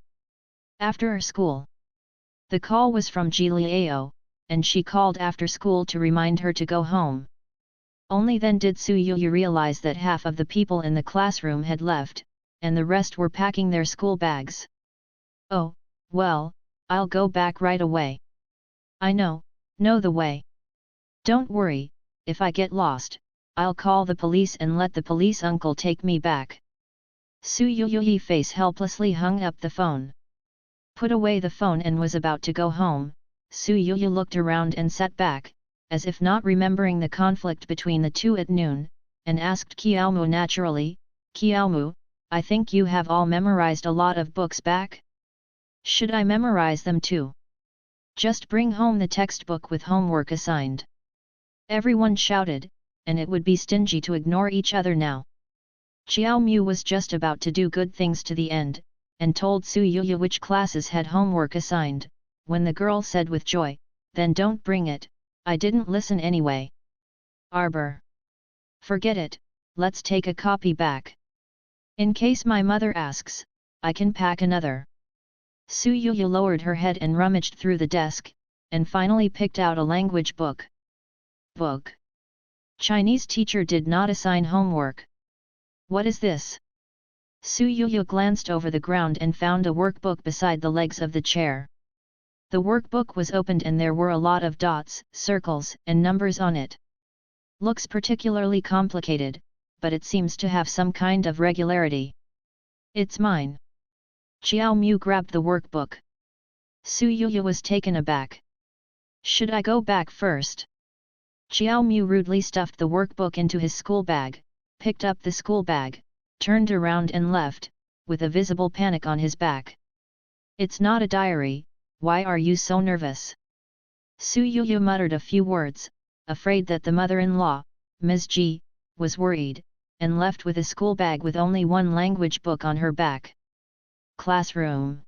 S1: After school. The call was from Ji Liao, and she called after school to remind her to go home. Only then did Su Yuyu realize that half of the people in the classroom had left, and the rest were packing their school bags. Oh, well, I'll go back right away. I know the way. Don't worry, if I get lost, I'll call the police and let the police uncle take me back. Su Yuyu's face helplessly hung up the phone. Put away the phone and was about to go home. Su Yuyu looked around and sat back, as if not remembering the conflict between the two at noon, and asked Qiaomu naturally, "Qiaomu, I think you have all memorized a lot of books back? Should I memorize them too? Just bring home the textbook with homework assigned." Everyone shouted, and it would be stingy to ignore each other now. Qiaomu was just about to do good things to the end, and told Su Yuyu which classes had homework assigned, when the girl said with joy, "Then don't bring it, I didn't listen anyway." Arbor. Forget it, let's take a copy back. In case my mother asks, I can pack another. Su Yuyu lowered her head and rummaged through the desk, and finally picked out a language book. Book. Chinese teacher did not assign homework. What is this? Su Yuyu glanced over the ground and found a workbook beside the legs of the chair. The workbook was opened and there were a lot of dots, circles, and numbers on it. Looks particularly complicated, but it seems to have some kind of regularity. It's mine. Qiaomu grabbed the workbook. Su Yuyu was taken aback. Should I go back first? Qiaomu rudely stuffed the workbook into his school bag, picked up the school bag, turned around and left, with a visible panic on his back. It's not a diary, why are you so nervous? Su Yuyu muttered a few words, afraid that the mother-in-law, Ms. Ji, was worried, and left with a school bag with only one language book on her back. Classroom.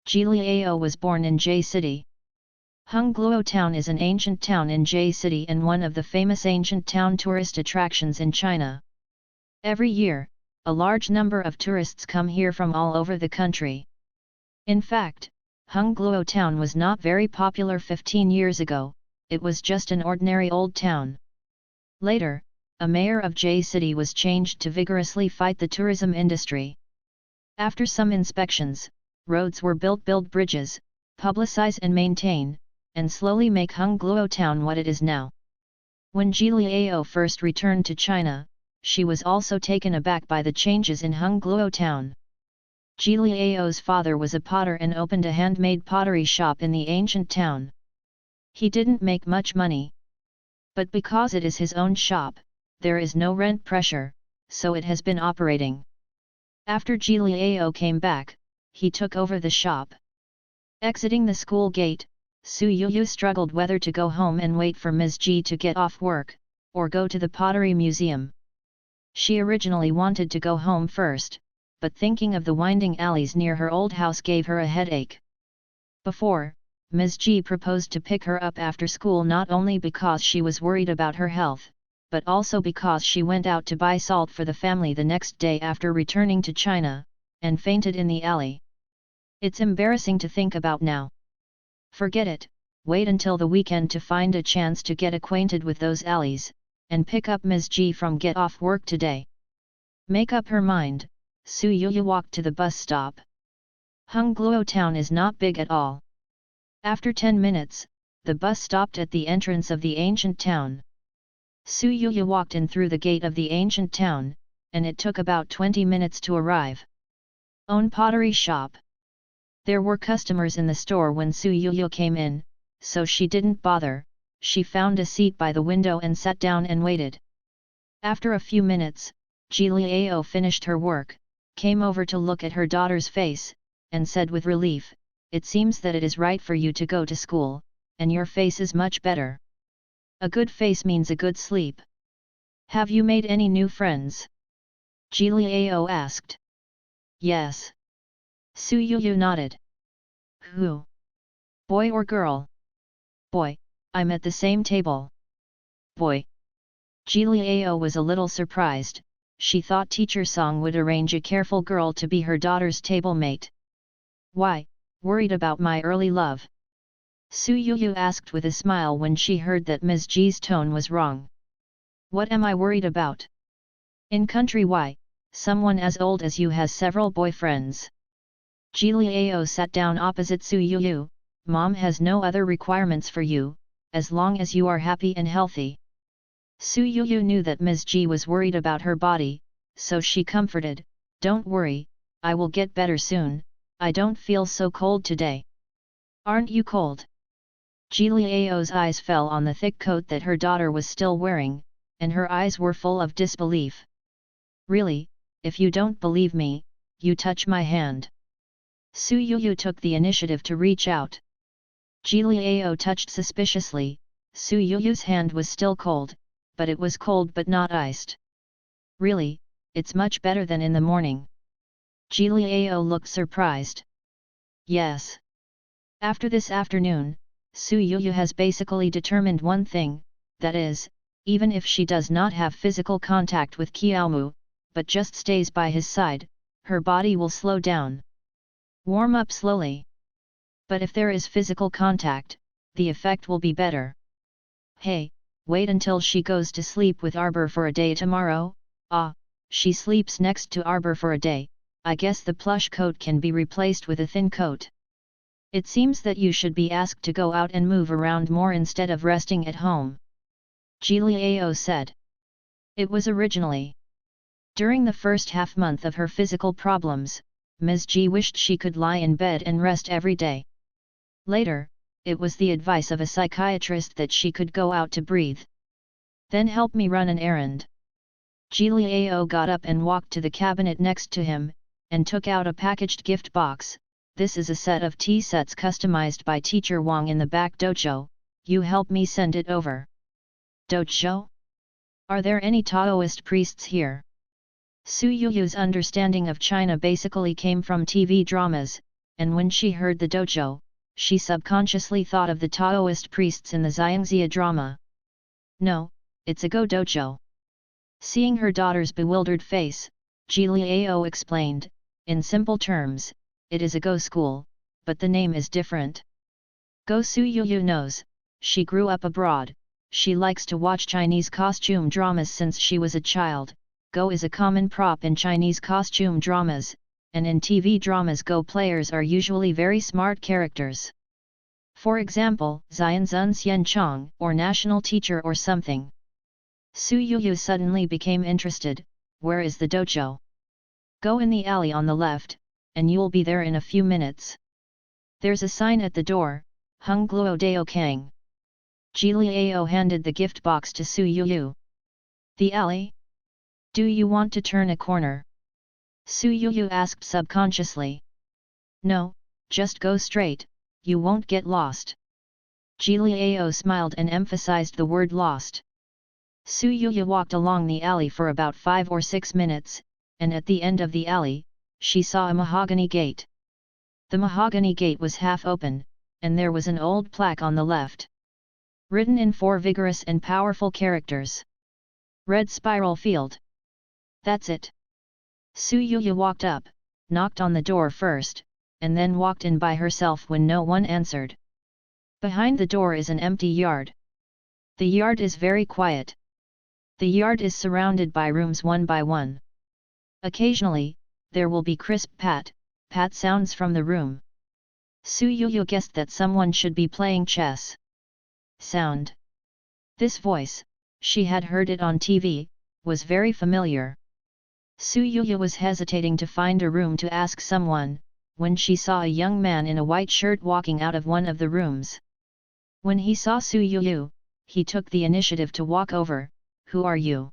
S1: Ji Liao was born in Jie City. Hongluo Town is an ancient town in Jie City and one of the famous ancient town tourist attractions in China. Every year, a large number of tourists come here from all over the country. In fact, Hongluo Town was not very popular 15 years ago, it was just an ordinary old town. Later, a mayor of Jie City was changed to vigorously fight the tourism industry. After some inspections, roads were build bridges, publicize and maintain, and slowly make Hongluo Town what it is now. When Ji Liao first returned to China, she was also taken aback by the changes in Hongluo Town. Ji Liao's father was a potter and opened a handmade pottery shop in the ancient town. He didn't make much money. But because it is his own shop, there is no rent pressure, so it has been operating. After Ji Liao came back, he took over the shop. Exiting the school gate, Su Yuyu struggled whether to go home and wait for Ms. Ji to get off work, or go to the pottery museum. She originally wanted to go home first, but thinking of the winding alleys near her old house gave her a headache. Before, Ms. Ji proposed to pick her up after school not only because she was worried about her health, but also because she went out to buy salt for the family the next day after returning to China, and fainted in the alley. It's embarrassing to think about now. Forget it, wait until the weekend to find a chance to get acquainted with those alleys, and pick up Ms. Ji from get off work today. Make up her mind, Su Yuyu walked to the bus stop. Hongluo Town is not big at all. After 10 minutes, the bus stopped at the entrance of the ancient town. Su Yuyu walked in through the gate of the ancient town, and it took about 20 minutes to arrive. Own pottery shop. There were customers in the store when Su Yuyu came in, so she didn't bother. She found a seat by the window and sat down and waited. After a few minutes, Ji Liao finished her work, came over to look at her daughter's face, and said with relief, "It seems that it is right for you to go to school, and your face is much better. A good face means a good sleep. Have you made any new friends?" Ji Liao asked. Yes. Su Yuyu nodded. Who? Boy or girl? Boy, I'm at the same table. Boy. Ji Liao was a little surprised, she thought Teacher Song would arrange a careful girl to be her daughter's table mate. Why, worried about my early love? Su Yuyu asked with a smile when she heard that Ms. Ji's tone was wrong. What am I worried about? In country Y, someone as old as you has several boyfriends. Ji Liao sat down opposite Su Yuyu. Mom has no other requirements for you, as long as you are happy and healthy. Su Yuyu knew that Ms. Ji was worried about her body, so she comforted, "Don't worry, I will get better soon, I don't feel so cold today." Aren't you cold? Ji Liao's eyes fell on the thick coat that her daughter was still wearing, and her eyes were full of disbelief. Really, if you don't believe me, you touch my hand. Su Yuyu took the initiative to reach out. Ji Liao touched suspiciously. Su Yuyu's hand was still cold, but it was cold but not iced. Really, it's much better than in the morning. Ji Liao looked surprised. Yes. After this afternoon, Su Yuyu has basically determined one thing, that is, even if she does not have physical contact with Qiaomu, but just stays by his side, her body will slow down. Warm up slowly. But if there is physical contact, the effect will be better. Hey, wait until she goes to sleep with Arbor for a day tomorrow. She sleeps next to Arbor for a day. I guess the plush coat can be replaced with a thin coat. It seems that you should be asked to go out and move around more instead of resting at home. Ji Liao said. It was originally. During the first half-month of her physical problems, Ms. Ji wished she could lie in bed and rest every day. Later, it was the advice of a psychiatrist that she could go out to breathe. Then help me run an errand. Ji Liao got up and walked to the cabinet next to him, and took out a packaged gift box. This is a set of tea sets customized by Teacher Wang in the back dojo. You help me send it over. Dojo? Are there any Taoist priests here? Su Yuyu's understanding of China basically came from TV dramas, and when she heard the dojo, she subconsciously thought of the Taoist priests in the Xiangxia drama. No, it's a Go dojo. Seeing her daughter's bewildered face, Ji Liao explained, in simple terms, it is a Go school, but the name is different. Go Su Yuyu knows, she grew up abroad, she likes to watch Chinese costume dramas since she was a child. Go is a common prop in Chinese costume dramas, and in TV dramas Go players are usually very smart characters. For example, Xianzun Xianchong or national teacher or something. Su Yuyu suddenly became interested. Where is the dojo? Go in the alley on the left, and you'll be there in a few minutes. There's a sign at the door, Hung Gluo Dao Kang. Ji Liao handed the gift box to Su Yuyu. The alley? Do you want to turn a corner? Su Yuyu asked subconsciously. No, just go straight, you won't get lost. Ji Liao smiled and emphasized the word lost. Su Yuyu walked along the alley for about 5 or 6 minutes, and at the end of the alley, she saw a mahogany gate. The mahogany gate was half open, and there was an old plaque on the left. Written in 4 vigorous and powerful characters. Red Spiral Field. That's it. Su Yuyu walked up, knocked on the door first, and then walked in by herself when no one answered. Behind the door is an empty yard. The yard is very quiet. The yard is surrounded by rooms one by one. Occasionally, there will be crisp pat sounds from the room. Su Yuyu guessed that someone should be playing chess. Sound. This voice, she had heard it on TV, was very familiar. Su Yuyu was hesitating to find a room to ask someone, when she saw a young man in a white shirt walking out of one of the rooms. When he saw Su Yuyu, he took the initiative to walk over. Who are you?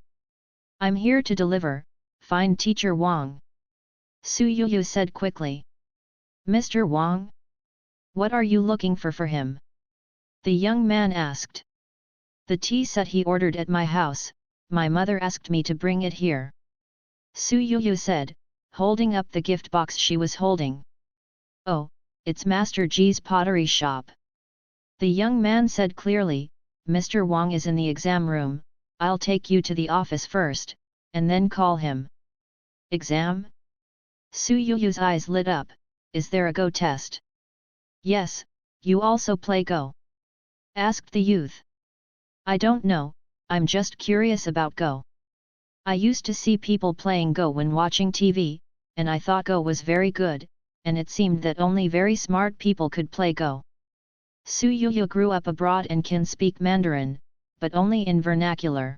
S1: I'm here to deliver, find Teacher Wang. Su Yuyu said quickly. Mr. Wang? What are you looking for him? The young man asked. The tea set he ordered at my house, my mother asked me to bring it here. Su Yuyu said, holding up the gift box she was holding. Oh, it's Master Ji's pottery shop. The young man said clearly, Mr. Wang is in the exam room, I'll take you to the office first, and then call him. Exam? Su Yuyu's eyes lit up, is there a Go test? Yes, you also play Go? Asked the youth. I don't know, I'm just curious about Go. I used to see people playing Go when watching TV, and I thought Go was very good, and it seemed that only very smart people could play Go. Su Yuyu grew up abroad and can speak Mandarin, but only in vernacular.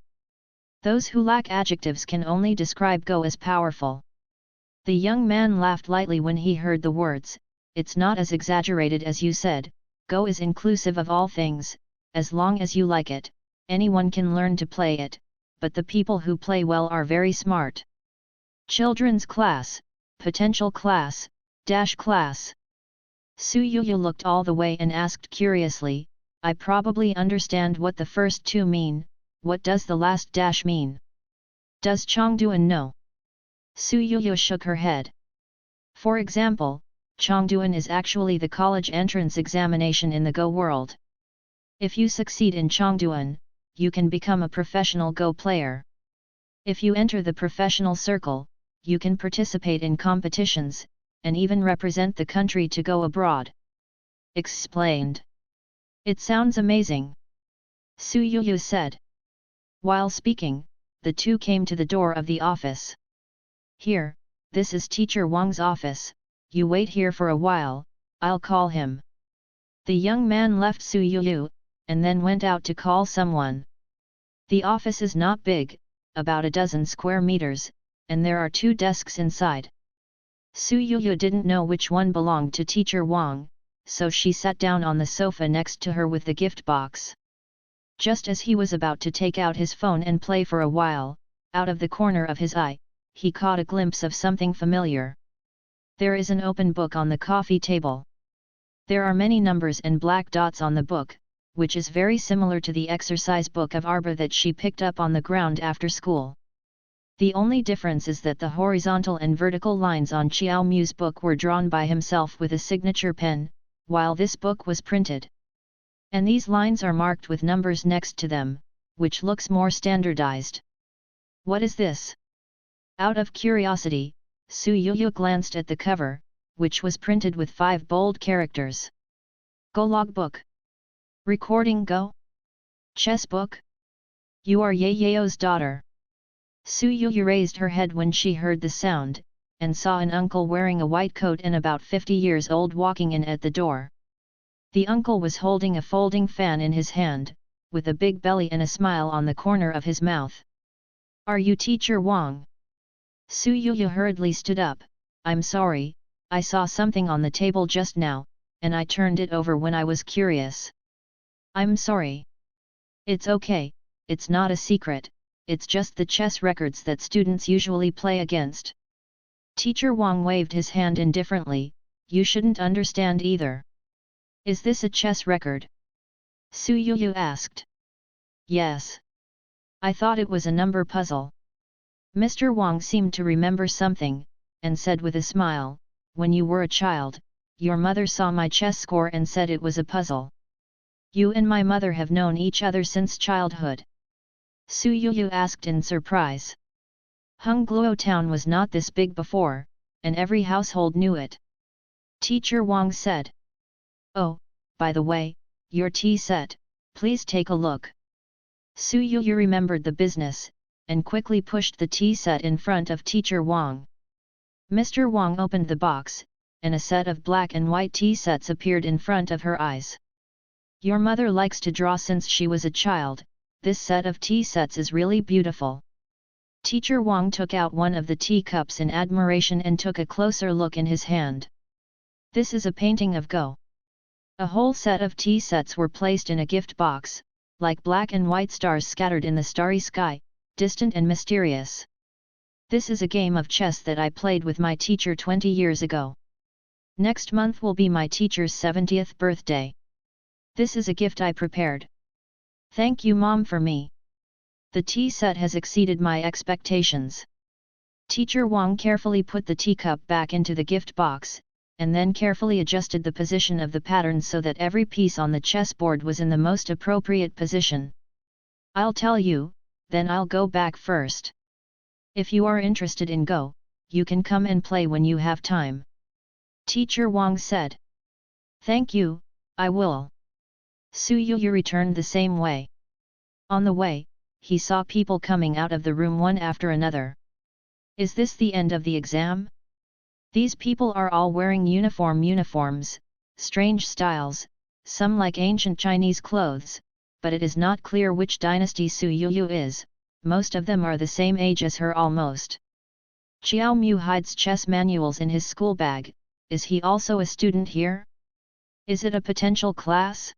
S1: Those who lack adjectives can only describe Go as powerful. The young man laughed lightly when he heard the words, it's not as exaggerated as you said, Go is inclusive of all things, as long as you like it, anyone can learn to play it, but the people who play well are very smart. Children's class, potential class, dash class. Su Yuyu looked all the way and asked curiously, I probably understand what the first two mean, what does the last dash mean? Does Chongduan know? Su Yuyu shook her head. For example, Chongduan is actually the college entrance examination in the Go world. If you succeed in Chongduan, you can become a professional Go player. If you enter the professional circle, you can participate in competitions, and even represent the country to go abroad. Explained. It sounds amazing. Su Yuyu said. While speaking, the two came to the door of the office. Here, this is Teacher Wang's office, you wait here for a while, I'll call him. The young man left Su Yuyu, and then went out to call someone. The office is not big, about a dozen square meters, and there are 2 desks inside. Su Yuyu didn't know which one belonged to Teacher Wang, so she sat down on the sofa next to her with the gift box. Just as he was about to take out his phone and play for a while, out of the corner of his eye, he caught a glimpse of something familiar. There is an open book on the coffee table. There are many numbers and black dots on the book, which is very similar to the exercise book of Arbor that she picked up on the ground after school. The only difference is that the horizontal and vertical lines on Xiao Mu's book were drawn by himself with a signature pen, while this book was printed. And these lines are marked with numbers next to them, which looks more standardized. What is this? Out of curiosity, Su Yuyu glanced at the cover, which was printed with 5 bold characters. Go logbook. Recording Go? Chess book? You are Yayo's daughter. Su Yuyu raised her head when she heard the sound, and saw an uncle wearing a white coat and about 50 years old walking in at the door. The uncle was holding a folding fan in his hand, with a big belly and a smile on the corner of his mouth. Are you Teacher Wang? Su Yuyu hurriedly stood up. I'm sorry, I saw something on the table just now, and I turned it over when I was curious. I'm sorry. It's okay, it's not a secret, it's just the chess records that students usually play against. Teacher Wang waved his hand indifferently, you shouldn't understand either. Is this a chess record? Su Yuyu asked. Yes. I thought it was a number puzzle. Mr. Wang seemed to remember something, and said with a smile, when you were a child, your mother saw my chess score and said it was a puzzle. You and my mother have known each other since childhood. Su Yuyu asked in surprise. Hungluo town was not this big before, and every household knew it. Teacher Wang said. Oh, by the way, your tea set, please take a look. Su Yuyu remembered the business, and quickly pushed the tea set in front of Teacher Wang. Mr. Wang opened the box, and a set of black and white tea sets appeared in front of her eyes. Your mother likes to draw since she was a child, this set of tea sets is really beautiful. Teacher Wang took out one of the tea cups in admiration and took a closer look in his hand. This is a painting of Go. A whole set of tea sets were placed in a gift box, like black and white stars scattered in the starry sky, distant and mysterious. This is a game of chess that I played with my teacher 20 years ago. Next month will be my teacher's 70th birthday. This is a gift I prepared. Thank you, Mom, for me. The tea set has exceeded my expectations. Teacher Wang carefully put the teacup back into the gift box, and then carefully adjusted the position of the pattern so that every piece on the chessboard was in the most appropriate position. I'll tell you, then I'll go back first. If you are interested in Go, you can come and play when you have time. Teacher Wang said. Thank you, I will. Su Yuyu returned the same way. On the way, he saw people coming out of the room one after another. Is this the end of the exam? These people are all wearing uniforms, strange styles, some like ancient Chinese clothes, but it is not clear which dynasty Su Yuyu is, most of them are the same age as her almost. Xiao Mu hides chess manuals in his school bag, is he also a student here? Is it a potential class?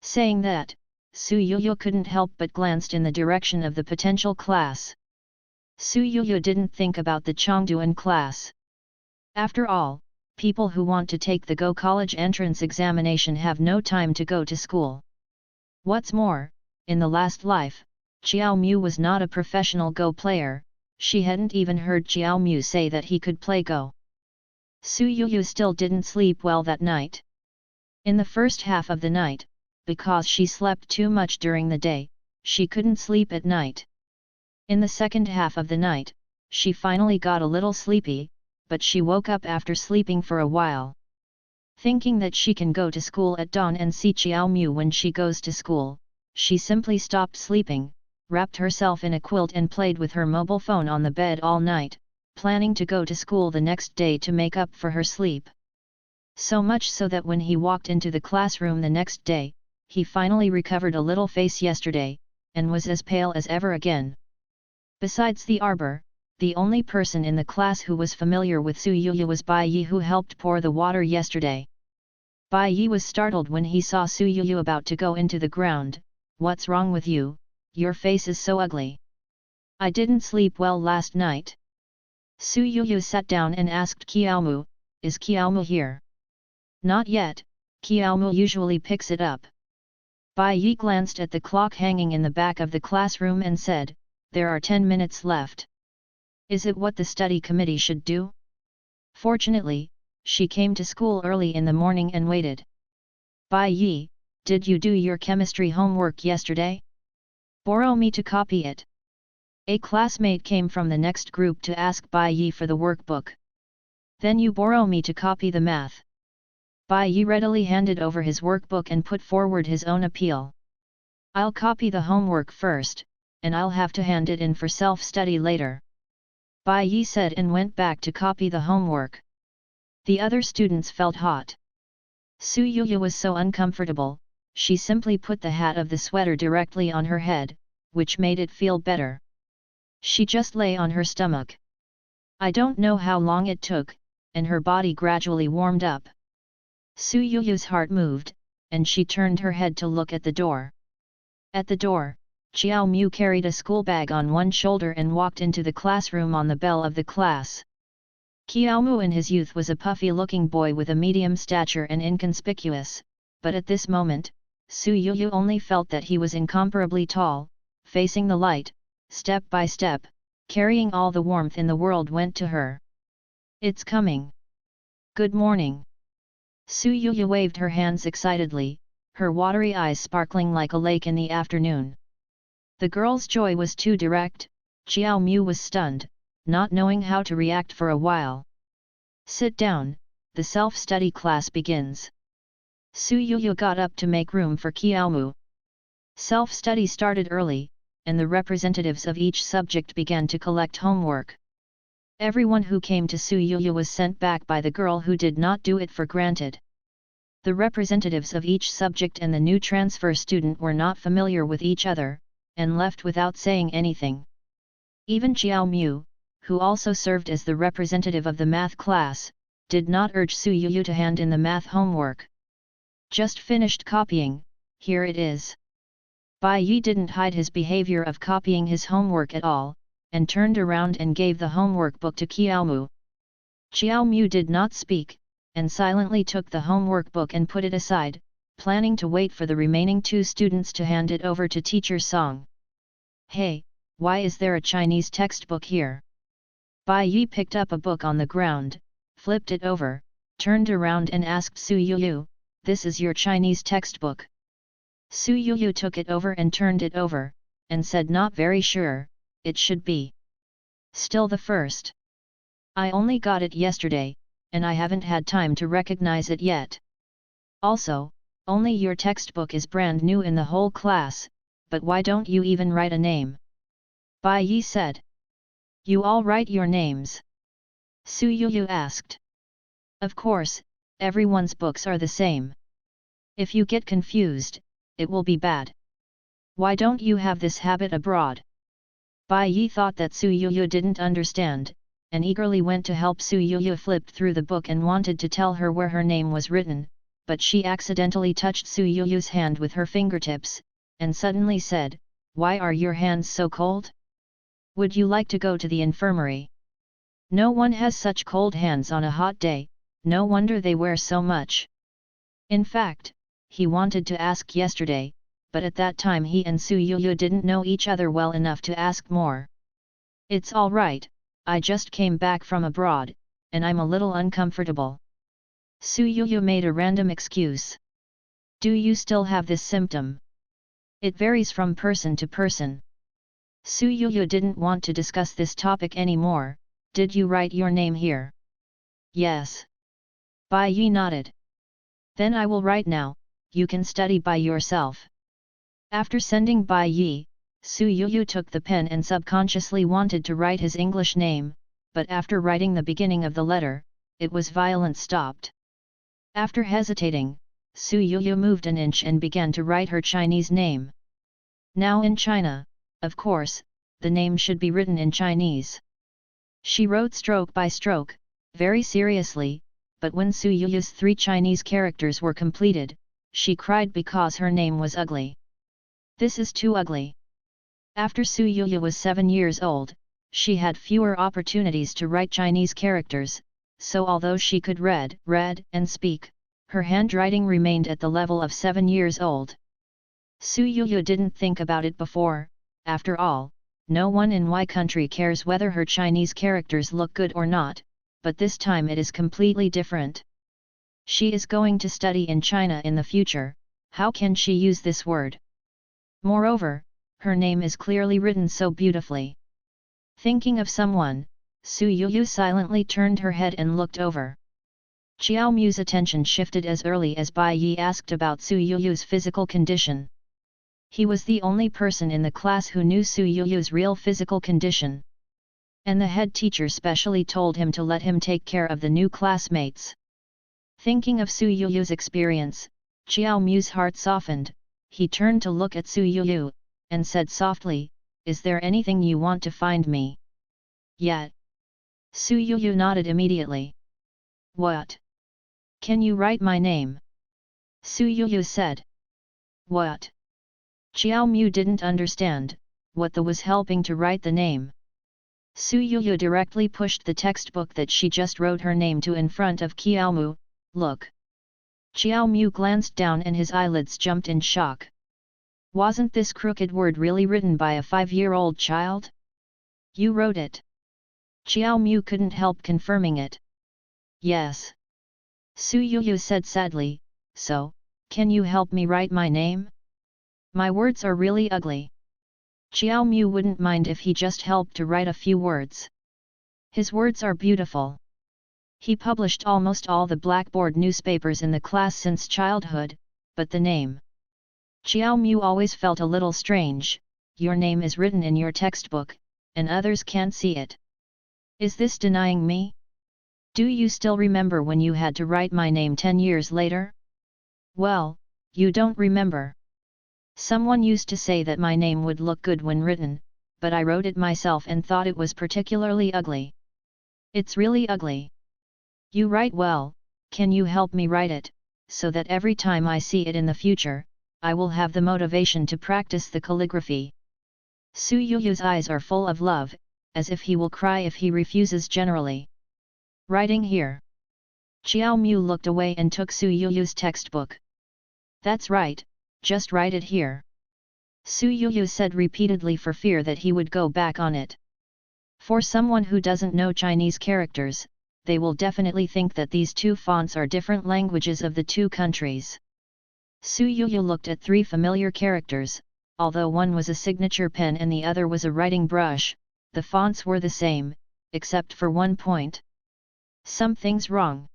S1: Saying that, Su Yuyu couldn't help but glanced in the direction of the potential class. Su Yuyu didn't think about the Chongduan class. After all, people who want to take the Go College entrance examination have no time to go to school. What's more, in the last life, Xiao Mu was not a professional Go player. She hadn't even heard Xiao Mu say that he could play Go. Su Yuyu still didn't sleep well that night. In the first half of the night, because she slept too much during the day, she couldn't sleep at night. In the second half of the night, she finally got a little sleepy, but she woke up after sleeping for a while. Thinking that she can go to school at dawn and see Xiao Mu when she goes to school, she simply stopped sleeping, wrapped herself in a quilt and played with her mobile phone on the bed all night, planning to go to school the next day to make up for her sleep. So much so that when he walked into the classroom the next day, he finally recovered a little face yesterday, and was as pale as ever again. Besides the arbor, the only person in the class who was familiar with Su Yuyu was Bai Yi, who helped pour the water yesterday. Bai Yi was startled when he saw Su Yuyu about to go into the ground. "What's wrong with you? Your face is so ugly." "I didn't sleep well last night." Su Yuyu sat down and asked Qiaomu, "Is Qiaomu here?" "Not yet, Qiaomu usually picks it up." Bai Yi glanced at the clock hanging in the back of the classroom and said, "There are 10 minutes left. Is it what the study committee should do?" Fortunately, she came to school early in the morning and waited. "Bai Yi, did you do your chemistry homework yesterday? Borrow me to copy it." A classmate came from the next group to ask Bai Yi for the workbook. "Then you borrow me to copy the math." Bai Yi readily handed over his workbook and put forward his own appeal. "I'll copy the homework first, and I'll have to hand it in for self-study later." Bai Yi said and went back to copy the homework. The other students felt hot. Su Yuyu was so uncomfortable, she simply put the hat of the sweater directly on her head, which made it feel better. She just lay on her stomach. I don't know how long it took, and her body gradually warmed up. Su Yuyu's heart moved, and she turned her head to look at the door. At the door, Xiao Mu carried a school bag on one shoulder and walked into the classroom on the bell of the class. Xiao Mu in his youth was a puffy-looking boy with a medium stature and inconspicuous, but at this moment, Su Yuyu only felt that he was incomparably tall, facing the light, step by step, carrying all the warmth in the world went to her. "It's coming. Good morning." Su Yuyu waved her hands excitedly, her watery eyes sparkling like a lake in the afternoon. The girl's joy was too direct. Xiao Mu was stunned, not knowing how to react for a while. "Sit down, the self-study class begins." Su Yuyu got up to make room for Qiao Mu. Self-study started early, and the representatives of each subject began to collect homework. Everyone who came to Su Yuyu was sent back by the girl who did not do it for granted. The representatives of each subject and the new transfer student were not familiar with each other, and left without saying anything. Even Xiao Mu, who also served as the representative of the math class, did not urge Su Yuyu to hand in the math homework. "Just finished copying, here it is." Bai Yi didn't hide his behavior of copying his homework at all, and turned around and gave the homework book to Qiao Mu. Xiao Mu did not speak, and silently took the homework book and put it aside, planning to wait for the remaining two students to hand it over to Teacher Song. "Hey, why is there a Chinese textbook here?" Bai Yi picked up a book on the ground, flipped it over, turned around and asked Su Yuyu, "This is your Chinese textbook?" Su Yuyu took it over and turned it over, and said, "Not very sure, it should be still the first. I only got it yesterday, and I haven't had time to recognize it yet. Also, only your textbook is brand new in the whole class, but why don't you even write a name?" Bai Yi said. "You all write your names?" Su Yuyu asked. "Of course, everyone's books are the same. If you get confused, it will be bad. Why don't you have this habit abroad?" Bai Yi thought that Su Yuyu didn't understand, and eagerly went to help Su Yuyu flip through the book and wanted to tell her where her name was written, but she accidentally touched Su Yuyu's hand with her fingertips, and suddenly said, "Why are your hands so cold? Would you like to go to the infirmary? No one has such cold hands on a hot day, no wonder they wear so much." In fact, he wanted to ask yesterday, but at that time he and Su Yuyu didn't know each other well enough to ask more. "It's all right, I just came back from abroad, and I'm a little uncomfortable." Su Yuyu made a random excuse. "Do you still have this symptom?" "It varies from person to person." Su Yuyu didn't want to discuss this topic anymore. "Did you write your name here?" "Yes." Bai Yi nodded. "Then I will write now, you can study by yourself." After sending Bai Yi, Su Yuyu took the pen and subconsciously wanted to write his English name, but after writing the beginning of the letter, it was violent stopped. After hesitating, Su Yuyu moved an inch and began to write her Chinese name. Now in China, of course, the name should be written in Chinese. She wrote stroke by stroke, very seriously, but when Su Yuyu's 3 Chinese characters were completed, she cried because her name was ugly. "This is too ugly." After Su Yuyu was 7 years old, she had fewer opportunities to write Chinese characters, so although she could read, and speak, her handwriting remained at the level of 7 years old. Su Yuyu didn't think about it before. After all, no one in Y country cares whether her Chinese characters look good or not, but this time it is completely different. She is going to study in China in the future, how can she use this word? Moreover, her name is clearly written so beautifully. Thinking of someone, Su Yuyu silently turned her head and looked over. Xiao Mu's attention shifted as early as Bai Yi asked about Su Yuyu's physical condition. He was the only person in the class who knew Su Yuyu's real physical condition. And the head teacher specially told him to let him take care of the new classmates. Thinking of Su Yuyu's experience, Xiao Mu's heart softened. He turned to look at Su Yuyu, and said softly, "Is there anything you want to find me?" "Yet." Su Yuyu nodded immediately. "What? Can you write my name?" Su Yuyu said. "What?" Xiao Mu didn't understand, what the was helping to write the name. Su Yuyu directly pushed the textbook that she just wrote her name to in front of Xiao Mu. "Look." Xiao Mu glanced down and his eyelids jumped in shock. Wasn't this crooked word really written by a 5-year-old child? "You wrote it?" Xiao Mu couldn't help confirming it. "Yes." Su Yuyu said sadly, "So, can you help me write my name? My words are really ugly." Xiao Mu wouldn't mind if he just helped to write a few words. His words are beautiful. He published almost all the blackboard newspapers in the class since childhood, but the name. Xiao Mu always felt a little strange. Your name is written in your textbook, and others can't see it. Is this denying me? Do you still remember when you had to write my name 10 years later? Well, you don't remember. Someone used to say that my name would look good when written, but I wrote it myself and thought it was particularly ugly. It's really ugly. You write well, can you help me write it, so that every time I see it in the future, I will have the motivation to practice the calligraphy. Su Yuyu's eyes are full of love, as if he will cry if he refuses generally. Writing here. Xiao Mu looked away and took Su Yuyu's textbook. That's right, just write it here. Su Yuyu said repeatedly for fear that he would go back on it. For someone who doesn't know Chinese characters, they will definitely think that these 2 fonts are different languages of the 2 countries. Su Yuyu looked at 3 familiar characters, although one was a signature pen and the other was a writing brush, the fonts were the same, except for one point. Something's wrong.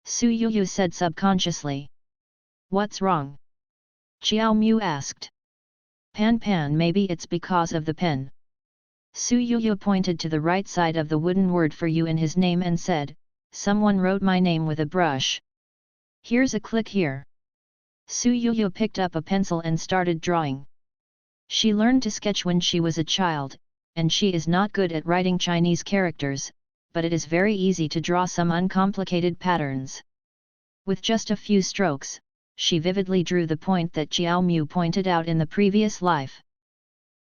S1: Su Yuyu said subconsciously. What's wrong? Xiao Mu asked. Pan, maybe it's because of the pen. Su Yuyu pointed to the right side of the wooden word for you in his name and said, someone wrote my name with a brush. Here's a click here. Su Yuyu picked up a pencil and started drawing. She learned to sketch when she was a child, and she is not good at writing Chinese characters, but it is very easy to draw some uncomplicated patterns. With just a few strokes, she vividly drew the point that Xiao Mu pointed out in the previous life.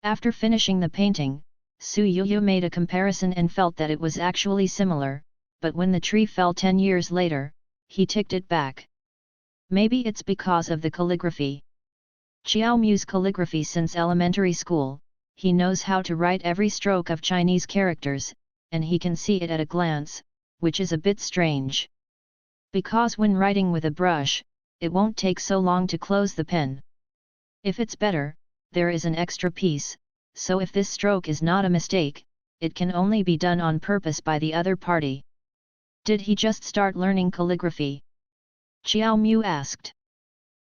S1: After finishing the painting, Su Yuyu made a comparison and felt that it was actually similar, but when the tree fell 10 years later, he ticked it back. Maybe it's because of the calligraphy. Xiao Mu's calligraphy since elementary school, he knows how to write every stroke of Chinese characters, and he can see it at a glance, which is a bit strange. Because when writing with a brush, it won't take so long to close the pen. If it's better, there is an extra piece, so if this stroke is not a mistake, it can only be done on purpose by the other party. Did he just start learning calligraphy? Xiao Mu asked.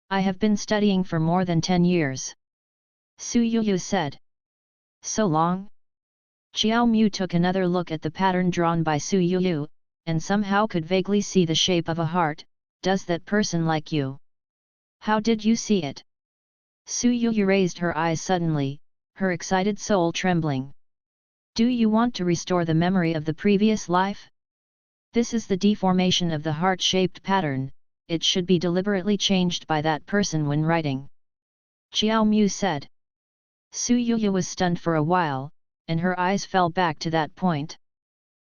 S1: I have been studying for more than 10 years. Su Yuyu said. So long? Xiao Mu took another look at the pattern drawn by Su Yuyu, and somehow could vaguely see the shape of a heart. Does that person like you? How did you see it? Su Yuyu raised her eyes suddenly, her excited soul trembling. Do you want to restore the memory of the previous life? This is the deformation of the heart-shaped pattern, it should be deliberately changed by that person when writing. Xiao Mu said. Su Yuyu was stunned for a while, and her eyes fell back to that point.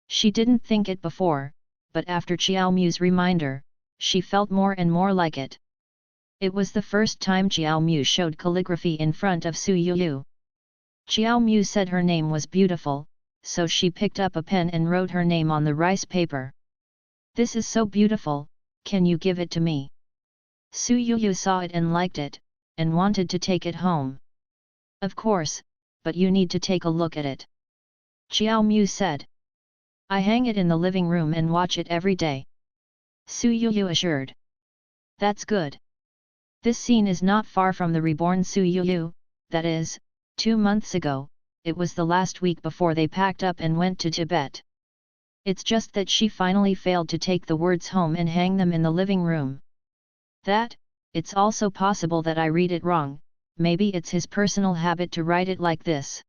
S1: She didn't think it before, but after Xiao Mu's reminder, she felt more and more like it. It was the first time Xiao Mu showed calligraphy in front of Su Yuyu. Xiao Mu said her name was beautiful, so she picked up a pen and wrote her name on the rice paper. This is so beautiful, can you give it to me? Su Yuyu saw it and liked it, and wanted to take it home. Of course, but you need to take a look at it. Xiao Mu said. I hang it in the living room and watch it every day. Su Yuyu assured. That's good. This scene is not far from the reborn Su Yuyu, that is, 2 months ago, it was the last week before they packed up and went to Tibet. It's just that she finally failed to take the words home and hang them in the living room. It's also possible that I read it wrong, maybe it's his personal habit to write it like this.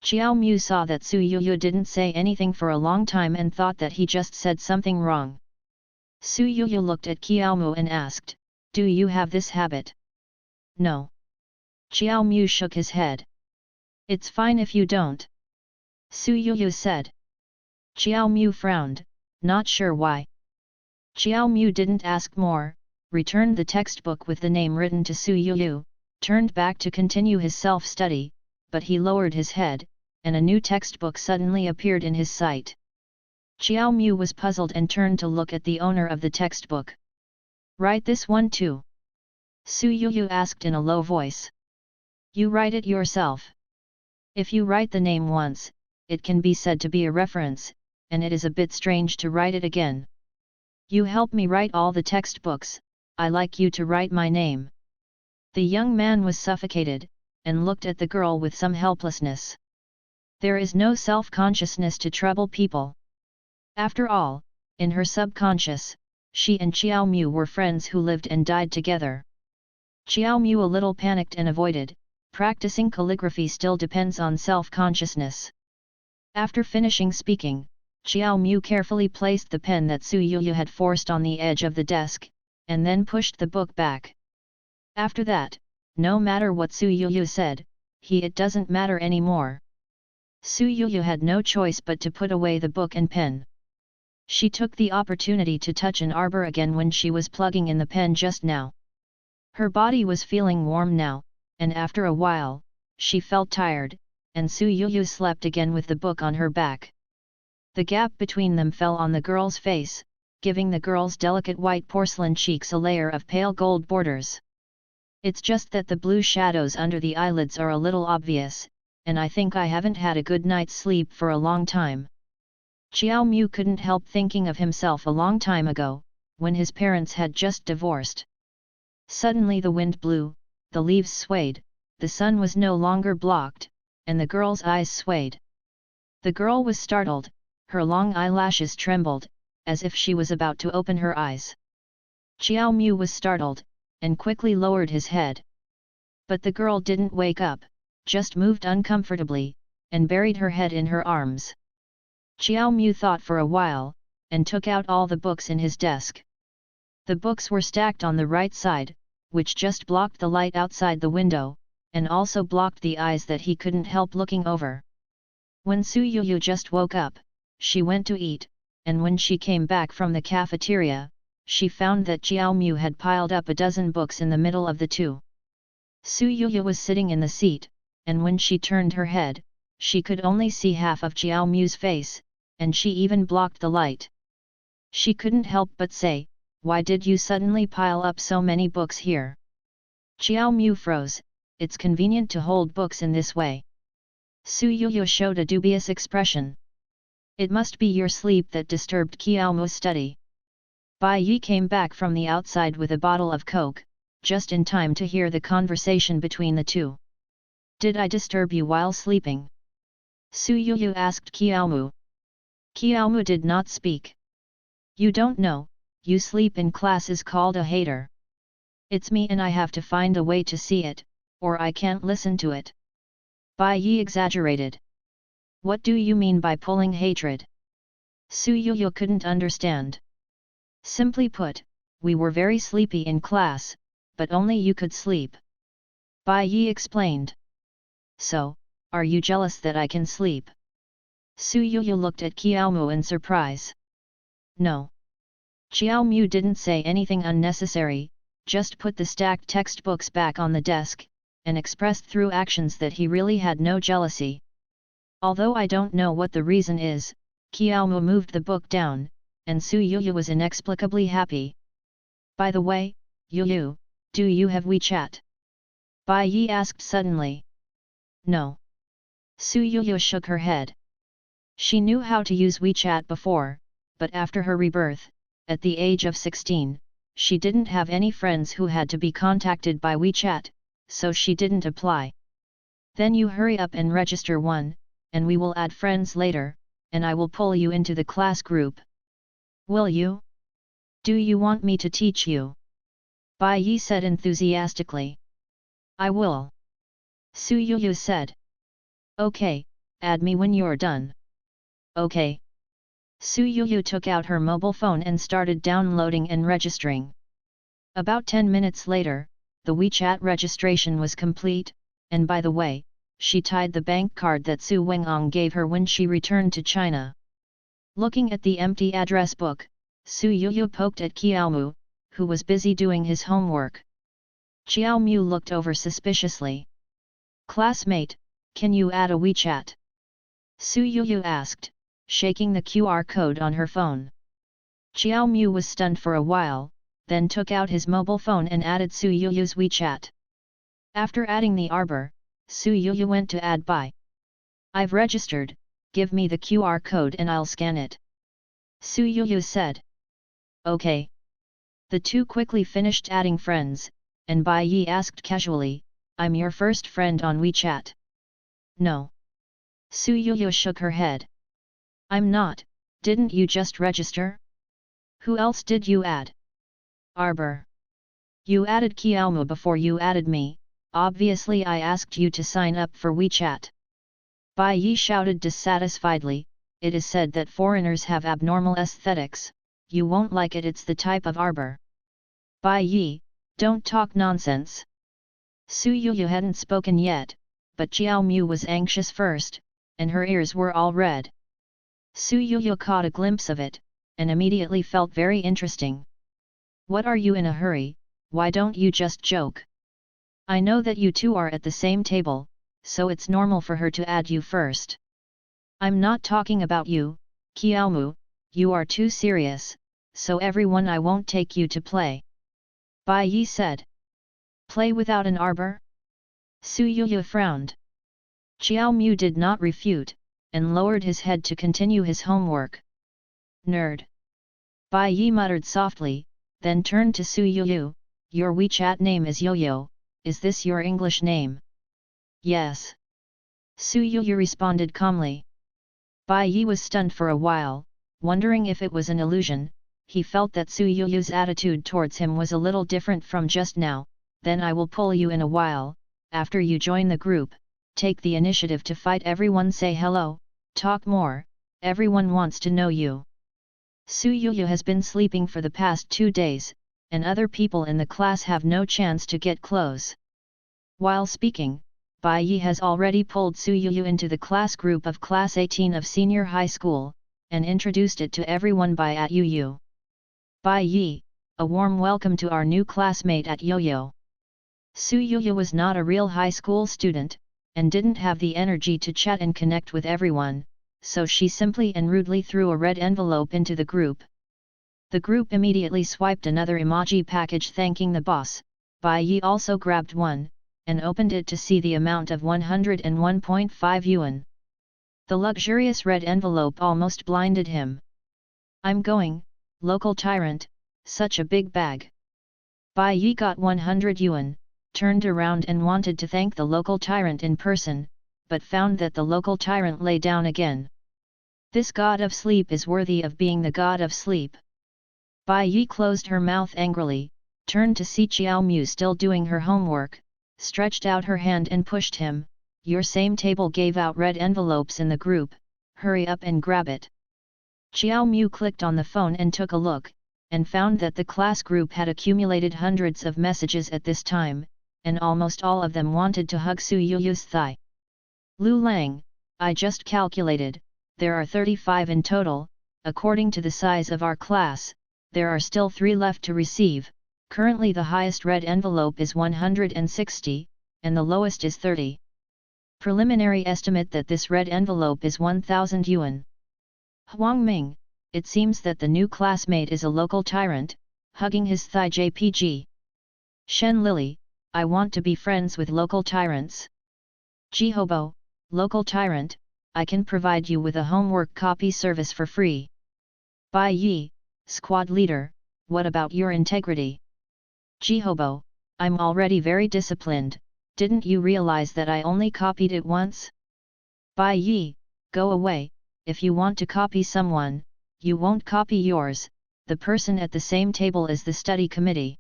S1: Xiao Mu saw that Su Yuyu didn't say anything for a long time and thought that he just said something wrong. Su Yuyu looked at Xiao Mu and asked, do you have this habit? No. Xiao Mu shook his head. It's fine if you don't. Su Yuyu said. Xiao Mu frowned, not sure why. Xiao Mu didn't ask more, returned the textbook with the name written to Su Yuyu, turned back to continue his self-study, but he lowered his head, and a new textbook suddenly appeared in his sight. Xiao Mu was puzzled and turned to look at the owner of the textbook. Write this one too? Su Yuyu asked in a low voice. You write it yourself. If you write the name once, it can be said to be a reference, and it is a bit strange to write it again. You help me write all the textbooks, I like you to write my name. The young man was suffocated, and looked at the girl with some helplessness. There is no self-consciousness to trouble people. After all, in her subconscious, she and Xiao Mu were friends who lived and died together. Xiao Mu a little panicked and avoided, practicing calligraphy still depends on self-consciousness. After finishing speaking, Xiao Mu carefully placed the pen that Su Yuyu had forced on the edge of the desk, and then pushed the book back. After that, no matter what Su Yuyu said, it doesn't matter anymore. Su Yuyu had no choice but to put away the book and pen. She took the opportunity to touch an arbor again when she was plugging in the pen just now. Her body was feeling warm now, and after a while, she felt tired, and Su Yuyu slept again with the book on her back. The gap between them fell on the girl's face, giving the girl's delicate white porcelain cheeks a layer of pale gold borders. It's just that the blue shadows under the eyelids are a little obvious, and I think I haven't had a good night's sleep for a long time. Xiao Mu couldn't help thinking of himself a long time ago, when his parents had just divorced. Suddenly the wind blew, the leaves swayed, the sun was no longer blocked, and the girl's eyes swayed. The girl was startled, her long eyelashes trembled, as if she was about to open her eyes. Xiao Mu was startled, and quickly lowered his head. But the girl didn't wake up, just moved uncomfortably, and buried her head in her arms. Xiao Mu thought for a while, and took out all the books in his desk. The books were stacked on the right side, which just blocked the light outside the window, and also blocked the eyes that he couldn't help looking over. When Su Yuyu just woke up, she went to eat, and when she came back from the cafeteria, she found that Jiao Mu had piled up a dozen books in the middle of the two. Su Yuyu was sitting in the seat, and when she turned her head, she could only see half of Jiao Mu's face, and she even blocked the light. She couldn't help but say, "Why did you suddenly pile up so many books here?" Jiao Mu froze. "It's convenient to hold books in this way." Su Yuyu showed a dubious expression. "It must be your sleep that disturbed Kiao Mu's study." Bai Yi came back from the outside with a bottle of Coke, just in time to hear the conversation between the two. "Did I disturb you while sleeping?" Su Yuyu asked Kiao Mu. Kiao Mu did not speak. "You don't know, you sleep in class is called a hater. It's me and I have to find a way to see it, or I can't listen to it." Bai Yi exaggerated. "What do you mean by pulling hatred?" Su Yuyu couldn't understand. "Simply put, we were very sleepy in class, but only you could sleep." Bai Yi explained. "So, are you jealous that I can sleep?" Su Yuyu looked at Kiao Mu in surprise. "No." Jiao Mu didn't say anything unnecessary, just put the stacked textbooks back on the desk, and expressed through actions that he really had no jealousy. "Although I don't know what the reason is," Kiao Mu moved the book down, and Su Yuyu was inexplicably happy. "By the way, Yuyu, do you have WeChat?" Bai Yi asked suddenly. "No." Su Yuyu shook her head. She knew how to use WeChat before, but after her rebirth, at the age of 16, she didn't have any friends who had to be contacted by WeChat, so she didn't apply. "Then you hurry up and register one, and we will add friends later, and I will pull you into the class group." "Will you? Do you want me to teach you?" Bai Yi said enthusiastically. "I will." Su Yuyu said. "Okay, add me when you're done." "Okay." Su Yuyu took out her mobile phone and started downloading and registering. About 10 minutes later, the WeChat registration was complete, and by the way, she tied the bank card that Su Wengang gave her when she returned to China. Looking at the empty address book, Su Yuyu poked at Kiao Mu, who was busy doing his homework. Jiao Mu looked over suspiciously. "Classmate, can you add a WeChat?" Su Yuyu asked, shaking the QR code on her phone. Jiao Mu was stunned for a while, then took out his mobile phone and added Su Yuyu's WeChat. After adding the arbor, Su Yuyu went to add Bai. "I've registered, give me the QR code and I'll scan it." Su Yuyu said. "Okay." The two quickly finished adding friends, and Bai Yi asked casually, "I'm your first friend on WeChat." "No." Su Yuyu shook her head. "I'm not, didn't you just register? Who else did you add?" "Arbor." "You added Kiao Mu before you added me, obviously I asked you to sign up for WeChat." Bai Yi shouted dissatisfiedly, "It is said that foreigners have abnormal aesthetics, you won't like it, it's the type of arbor." "Bai Yi, don't talk nonsense." Su Yuyu hadn't spoken yet, but Jiao Mu was anxious first, and her ears were all red. Su Yuyu caught a glimpse of it, and immediately felt very interesting. "What are you in a hurry, why don't you just joke? I know that you two are at the same table, so it's normal for her to add you first." "I'm not talking about you, Kiao Mu, you are too serious, so everyone I won't take you to play." Bai Yi said. "Play without an arbor?" Su Yuyu frowned. Jiao Mu did not refute, and lowered his head to continue his homework. "Nerd." Bai Yi muttered softly, then turned to Su Yuyu, "Your WeChat name is Yo-Yo, is this your English name?" "Yes." Su Yuyu responded calmly. Bai Yi was stunned for a while, wondering if it was an illusion. He felt that Su Yuyu's attitude towards him was a little different from just now. "Then I will pull you in a while, after you join the group, take the initiative to fight everyone, say hello, talk more, everyone wants to know you." Su Yuyu has been sleeping for the past 2 days, and other people in the class have no chance to get close. While speaking, Bai Yi has already pulled Su Yu into the class group of Class 18 of senior high school, and introduced it to everyone by at Yu. Bai Yi, a warm welcome to our new classmate at Yo-Yo. Su Yu was not a real high school student, and didn't have the energy to chat and connect with everyone, so she simply and rudely threw a red envelope into the group. The group immediately swiped another emoji package thanking the boss. Bai Yi also grabbed one, and opened it to see the amount of 101.5 yuan. The luxurious red envelope almost blinded him. "I'm going, local tyrant, such a big bag." Bai Yi got 100 yuan, turned around and wanted to thank the local tyrant in person, but found that the local tyrant lay down again. This god of sleep is worthy of being the god of sleep. Bai Yi closed her mouth angrily, turned to see Xiao Mu still doing her homework, stretched out her hand and pushed him. "Your same table gave out red envelopes in the group, hurry up and grab it." Xiao Mu clicked on the phone and took a look, and found that the class group had accumulated hundreds of messages at this time, and almost all of them wanted to hug Su Yu's thigh. "Lu Lang, I just calculated, there are 35 in total, according to the size of our class, there are still 3 left to receive. Currently the highest red envelope is 160, and the lowest is 30. Preliminary estimate that this red envelope is 1,000 yuan. Huang Ming, it seems that the new classmate is a local tyrant, hugging his thigh JPG. Shen Lily, I want to be friends with local tyrants. Jihobo, local tyrant, I can provide you with a homework copy service for free. Bai Yi, squad leader, what about your integrity? Jihobo, I'm already very disciplined, didn't you realize that I only copied it once? Bai Yi, go away, if you want to copy someone, you won't copy yours, the person at the same table is the study committee.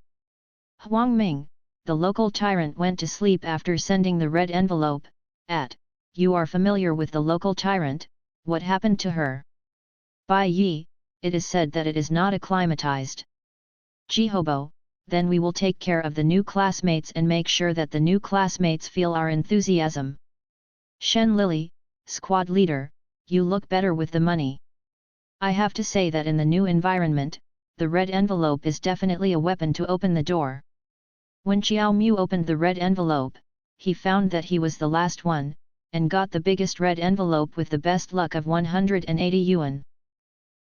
S1: Huang Ming, the local tyrant went to sleep after sending the red envelope. You are familiar with the local tyrant, what happened to her? Bai Yi, it is said that it is not acclimatized. Jihobo, then we will take care of the new classmates and make sure that the new classmates feel our enthusiasm. Shen Lily, squad leader, you look better with the money. I have to say that in the new environment, the red envelope is definitely a weapon to open the door. When Xiao Mu opened the red envelope, he found that he was the last one, and got the biggest red envelope with the best luck of 180 yuan.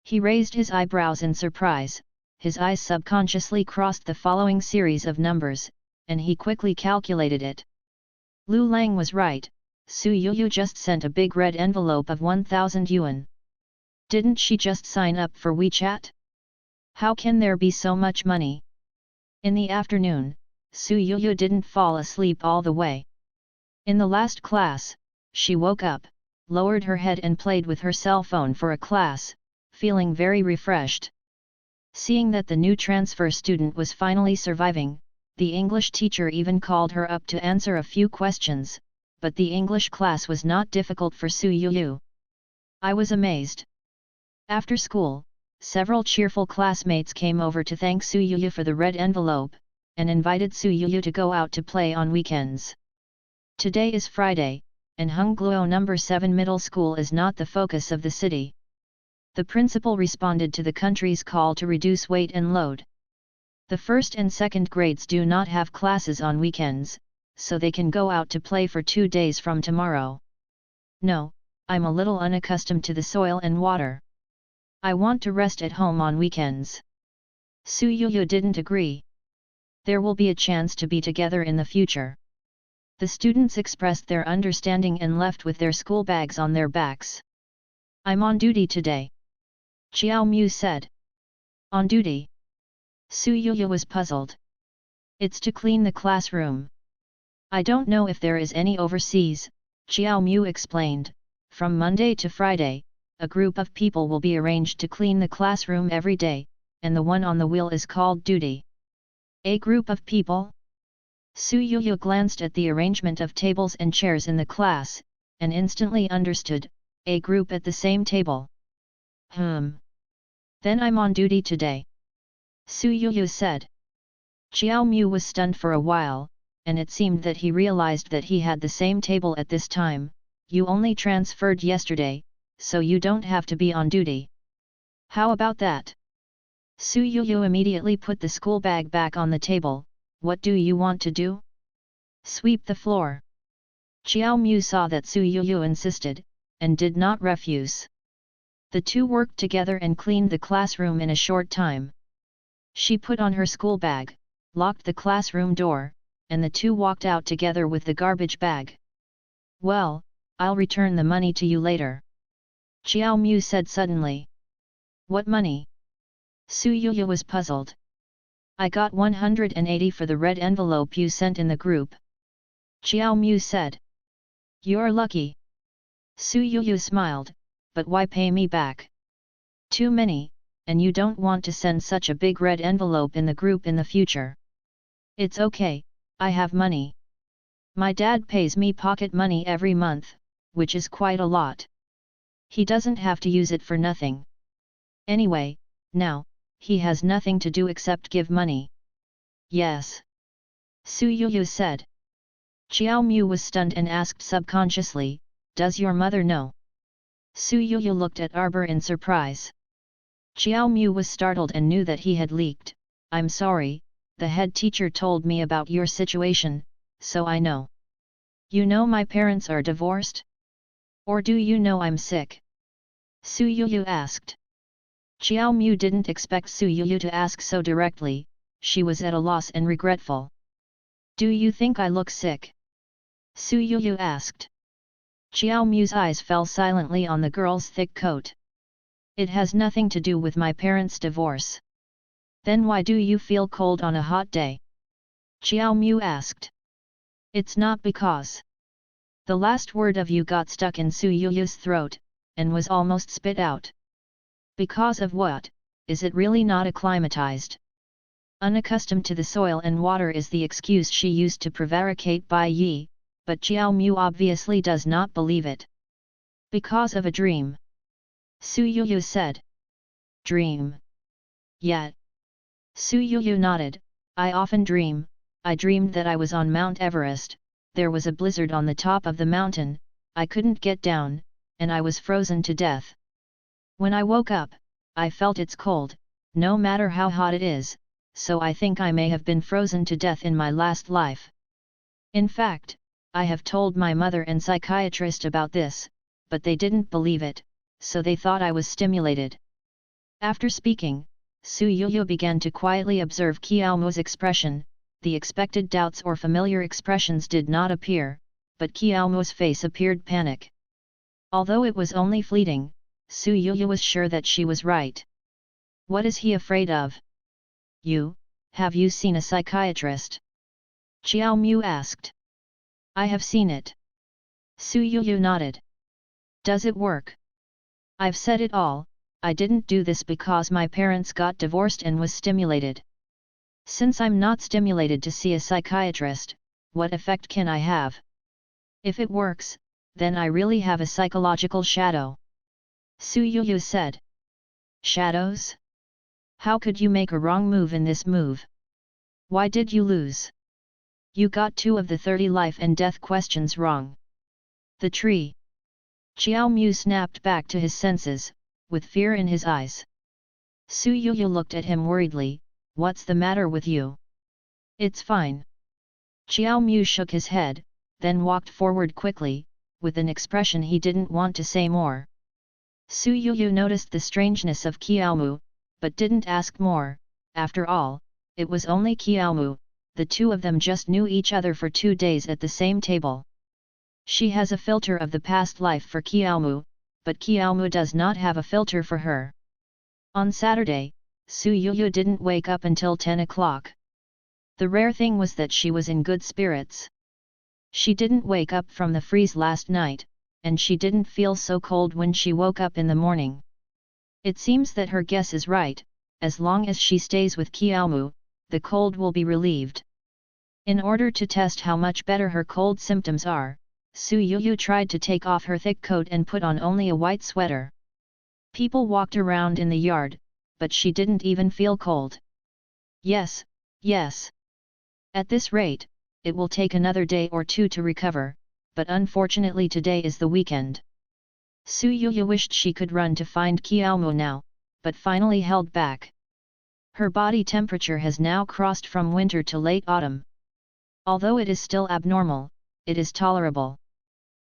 S1: He raised his eyebrows in surprise, his eyes subconsciously crossed the following series of numbers, and he quickly calculated it. Lu Lang was right, Su Yu just sent a big red envelope of 1,000 yuan. Didn't she just sign up for WeChat? How can there be so much money? In the afternoon, Su Yu didn't fall asleep all the way. In the last class, she woke up, lowered her head and played with her cell phone for a class, feeling very refreshed. Seeing that the new transfer student was finally surviving, the English teacher even called her up to answer a few questions, but the English class was not difficult for Su Yu. I was amazed. After school, several cheerful classmates came over to thank Su Yu for the red envelope, and invited Su Yu to go out to play on weekends. Today is Friday, and Hungluo No. 7 Middle School is not the focus of the city. The principal responded to the country's call to reduce weight and load. The first and second grades do not have classes on weekends, so they can go out to play for 2 days from tomorrow. No, I'm a little unaccustomed to the soil and water. I want to rest at home on weekends. Su Yu didn't agree. There will be a chance to be together in the future. The students expressed their understanding and left with their school bags on their backs. I'm on duty today. Xiao Mu said. On duty? Su Yu was puzzled. It's to clean the classroom. I don't know if there is any overseas, Xiao Mu explained. From Monday to Friday, a group of people will be arranged to clean the classroom every day, and the one on the wheel is called duty. A group of people? Su Yu glanced at the arrangement of tables and chairs in the class, and instantly understood, a group at the same table. Then I'm on duty today. Su Yu said. Xiao Mu was stunned for a while, and it seemed that he realized that he had the same table at this time. You only transferred yesterday, so you don't have to be on duty. How about that? Su Yuyu immediately put the school bag back on the table. What do you want to do? Sweep the floor. Xiao Mu saw that Su Yuyu insisted, and did not refuse. The two worked together and cleaned the classroom in a short time. She put on her school bag, locked the classroom door, and the two walked out together with the garbage bag. Well, I'll return the money to you later. Xiao Mu said suddenly. What money? Su Yuyu was puzzled. I got 180 for the red envelope you sent in the group. Xiao Mu said. You're lucky. Su Yuyu smiled, but why pay me back? Too many, and you don't want to send such a big red envelope in the group in the future. It's okay, I have money. My dad pays me pocket money every month, which is quite a lot. He doesn't have to use it for nothing. Anyway, now, he has nothing to do except give money. Yes. Su Yuyu said. Xiao Mu was stunned and asked subconsciously, does your mother know? Su Yuyu looked at Arbor in surprise. Xiao Mu was startled and knew that he had leaked. I'm sorry, the head teacher told me about your situation, so I know. You know my parents are divorced? Or do you know I'm sick? Su Yuyu asked. Xiao Mu didn't expect Su Yuyu to ask so directly. She was at a loss and regretful. Do you think I look sick? Su Yuyu asked. Xiao Mu's eyes fell silently on the girl's thick coat. It has nothing to do with my parents' divorce. Then why do you feel cold on a hot day? Xiao Mu asked. It's not because. The last word of you got stuck in Su Yuyu's throat, and was almost spit out. Because of what? Is it really not acclimatized? Unaccustomed to the soil and water is the excuse she used to prevaricate Bai Yi, but Xiao Mu obviously does not believe it. Because of a dream. Su Yuyu said. Dream. Yet. Su Yuyu nodded. I often dream. I dreamed that I was on Mount Everest, there was a blizzard on the top of the mountain, I couldn't get down, and I was frozen to death. When I woke up, I felt it's cold, no matter how hot it is, so I think I may have been frozen to death in my last life. In fact, I have told my mother and psychiatrist about this, but they didn't believe it, so they thought I was stimulated. After speaking, Su Yuyu began to quietly observe Qiao Mu's expression. The expected doubts or familiar expressions did not appear, but Qiao Mu's face appeared panic. Although it was only fleeting, Su Yuyu was sure that she was right. What is he afraid of? Have you seen a psychiatrist? Xiao Mu asked. I have seen it. Su Yuyu nodded. Does it work? I've said it all, I didn't do this because my parents got divorced and was stimulated. Since I'm not stimulated to see a psychiatrist, what effect can I have? If it works, then I really have a psychological shadow. Su Yuyu said. Shadows? How could you make a wrong move in this move? Why did you lose? You got 2 of the 30 life and death questions wrong. The tree. Xiao Mu snapped back to his senses, with fear in his eyes. Su Yuyu looked at him worriedly. What's the matter with you? It's fine. Xiao Mu shook his head, then walked forward quickly, with an expression he didn't want to say more. Su Yuyu noticed the strangeness of Qiao Mu, but didn't ask more. After all, it was only Qiao Mu, the two of them just knew each other for 2 days at the same table. She has a filter of the past life for Qiao Mu, but Qiao Mu does not have a filter for her. On Saturday, Su Yuyu didn't wake up until 10 o'clock. The rare thing was that she was in good spirits. She didn't wake up from the freeze last night, and she didn't feel so cold when she woke up in the morning. It seems that her guess is right, as long as she stays with Qiao Mu, the cold will be relieved. In order to test how much better her cold symptoms are, Su Yuyu tried to take off her thick coat and put on only a white sweater. People walked around in the yard, but she didn't even feel cold. Yes, At this rate, it will take another day or two to recover, but unfortunately today is the weekend. Su Yuya wished she could run to find Qiaomo now, but finally held back. Her body temperature has now crossed from winter to late autumn. Although it is still abnormal, it is tolerable.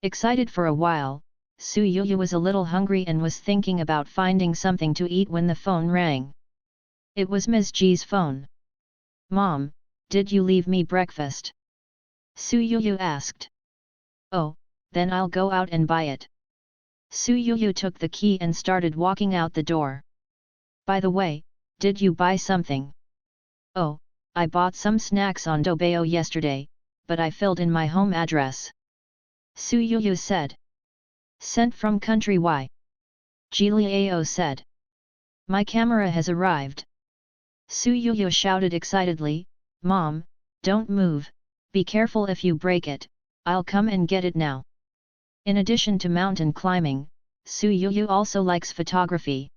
S1: Excited for a while, Su Yuya was a little hungry and was thinking about finding something to eat when the phone rang. It was Ms. G's phone. "Mom, did you leave me breakfast?" Su Yuya asked. "Oh, then I'll go out and buy it." Su Yuya took the key and started walking out the door. "By the way, did you buy something?" "Oh, I bought some snacks on Doubao yesterday, but I filled in my home address." Su Yuya said. "Sent from country Y." Ji Liao said. "My camera has arrived." Su Yuya shouted excitedly, "Mom, don't move, be careful if you break it, I'll come and get it now." In addition to mountain climbing, Su Yuya also likes photography.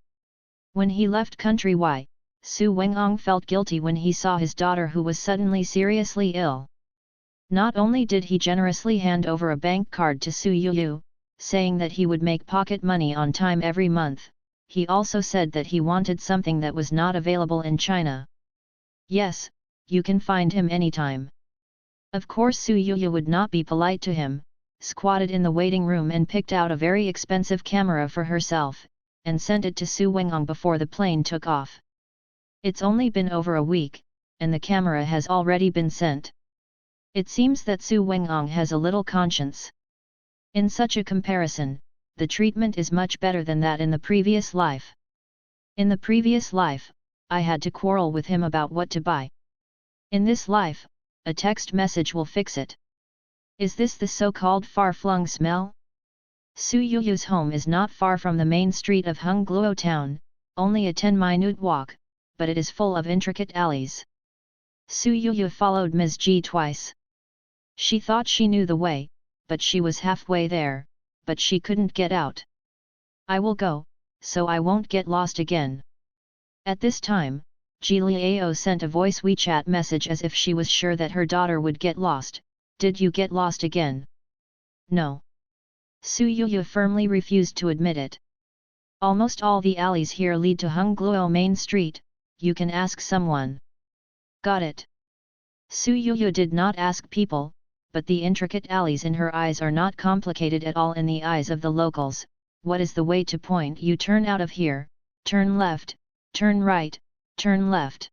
S1: When he left country Y, Su Wengang felt guilty when he saw his daughter who was suddenly seriously ill. Not only did he generously hand over a bank card to Su Yuya, saying that he would make pocket money on time every month, he also said that he wanted something that was not available in China. "Yes, you can find him anytime." Of course Su Yuya would not be polite to him, squatted in the waiting room and picked out a very expensive camera for herself, and sent it to Su Wengang before the plane took off. It's only been over a week, and the camera has already been sent. It seems that Su Wengang has a little conscience. In such a comparison, the treatment is much better than that in the previous life. In the previous life, I had to quarrel with him about what to buy. In this life, a text message will fix it. Is this the so-called far-flung smell? Su Yuya's home is not far from the main street of Hongluo town, only a 10-minute walk, but it is full of intricate alleys. Su Yuya followed Ms. G twice. She thought she knew the way, but she was halfway there, but she couldn't get out. "I will go, so I won't get lost again." At this time, Ji Liao sent a voice WeChat message as if she was sure that her daughter would get lost. "Did you get lost again?" "No." Su Yuya firmly refused to admit it. "Almost all the alleys here lead to Hongluo Main Street, you can ask someone." "Got it." Su Yuya did not ask people, but the intricate alleys in her eyes are not complicated at all in the eyes of the locals. "What is the way to point? You turn out of here, turn left, turn right, turn left."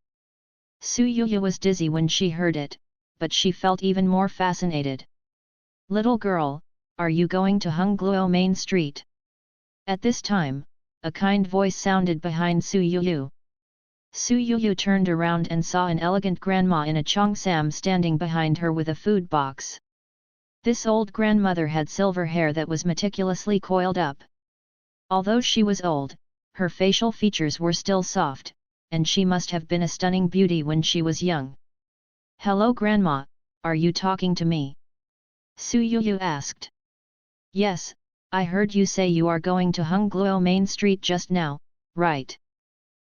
S1: Su Yuya was dizzy when she heard it, but she felt even more fascinated. "Little girl, are you going to Hongluo Main Street?" At this time, a kind voice sounded behind Su Yuya. Su Yuya turned around and saw an elegant grandma in a cheongsam standing behind her with a food box. This old grandmother had silver hair that was meticulously coiled up. Although she was old, her facial features were still soft, and she must have been a stunning beauty when she was young. "Hello grandma, are you talking to me?" Su Yuya asked. "Yes, I heard you say you are going to Hongluo Main Street just now, right?"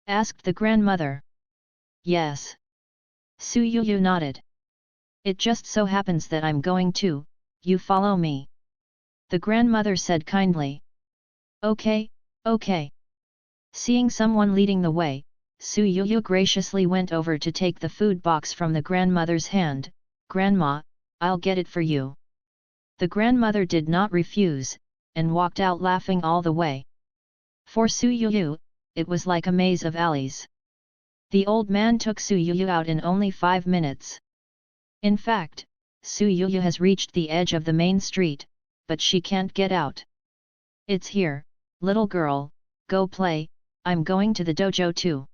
S1: asked the grandmother. "Yes." Su Yuya nodded. "It just so happens that I'm going too, you follow me," the grandmother said kindly. "Okay, okay." Seeing someone leading the way, Su Yuya graciously went over to take the food box from the grandmother's hand. "Grandma, I'll get it for you." The grandmother did not refuse, and walked out laughing all the way. For Su Yuya, it was like a maze of alleys. The old man took Su Yuya out in only 5 minutes. In fact, Su Yuya has reached the edge of the main street, but she can't get out. "It's here, little girl, go play, I'm going to the dojo too."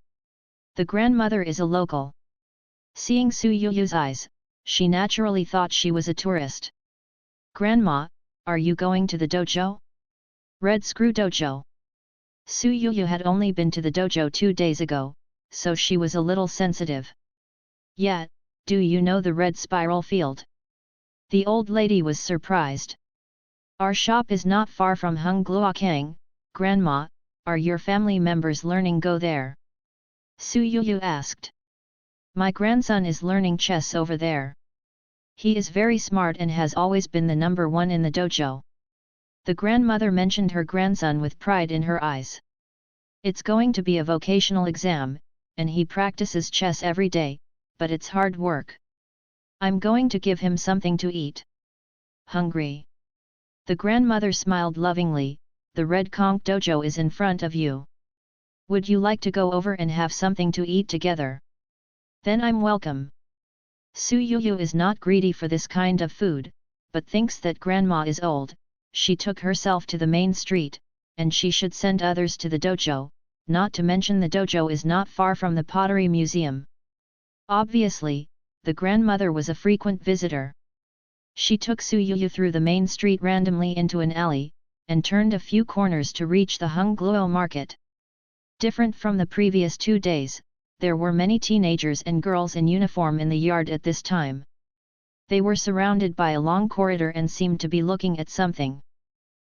S1: The grandmother is a local. Seeing Su Yuya's eyes, she naturally thought she was a tourist. "Grandma, are you going to the dojo?" "Red Screw Dojo." Su Yuya had only been to the dojo 2 days ago, so she was a little sensitive. "Yeah, do you know the red spiral field?" The old lady was surprised. "Our shop is not far from Hongluokang, Grandma, are your family members learning go there?" Su Yuya asked. My grandson is learning chess over there. He is very smart and has always been the number one in the dojo. The grandmother mentioned her grandson with pride in her eyes. It's going to be a vocational exam, and he practices chess every day, but it's hard work. I'm going to give him something to eat. Hungry? The grandmother smiled lovingly. The Red Conch dojo is in front of you. Would you like to go over and have something to eat together? Then I'm welcome. Su Yuyu is not greedy for this kind of food, but thinks that grandma is old. She took herself to the main street, and she should send others to the dojo, not to mention the dojo is not far from the pottery museum. Obviously, the grandmother was a frequent visitor. She took Su Yuyu through the main street randomly into an alley, and turned a few corners to reach the Hungluo market. Different from the previous 2 days, there were many teenagers and girls in uniform in the yard at this time. They were surrounded by a long corridor and seemed to be looking at something.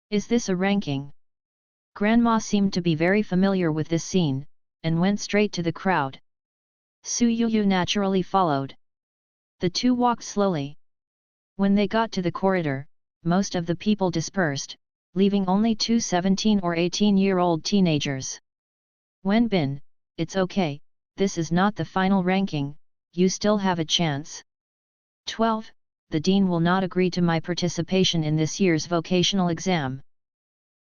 S1: Is this a ranking? Grandma seemed to be very familiar with this scene, and went straight to the crowd. Su Yuyu naturally followed. The two walked slowly. When they got to the corridor, most of the people dispersed, leaving only 2 17 or 18-year-old teenagers. Wenbin, it's okay, this is not the final ranking, you still have a chance. 12. The dean will not agree to my participation in this year's vocational exam.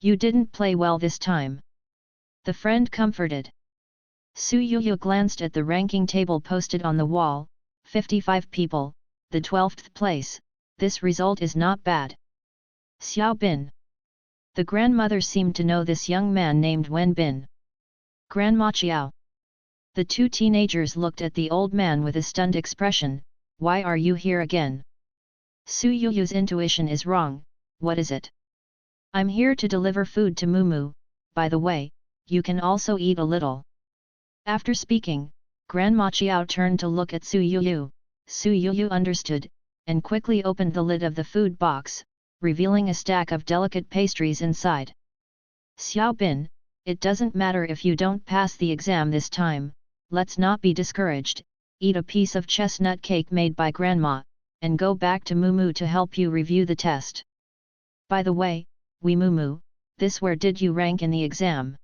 S1: You didn't play well this time. The friend comforted. Su Yuyu glanced at the ranking table posted on the wall, 55 people, the 12th place, this result is not bad. Xiao Bin. The grandmother seemed to know this young man named Wen Bin. Grandma Qiao. The two teenagers looked at the old man with a stunned expression. Why are you here again? Su Yuyu's intuition is wrong, what is it? I'm here to deliver food to Mumu, by the way, you can also eat a little. After speaking, Grandma Qiao turned to look at Su Yuyu. Su Yuyu understood, and quickly opened the lid of the food box, revealing a stack of delicate pastries inside. Xiao Bin, it doesn't matter if you don't pass the exam this time, let's not be discouraged, eat a piece of chestnut cake made by Grandma, and go back to Mumu to help you review the test. By the way, Mumu, this where did you rank in the exam?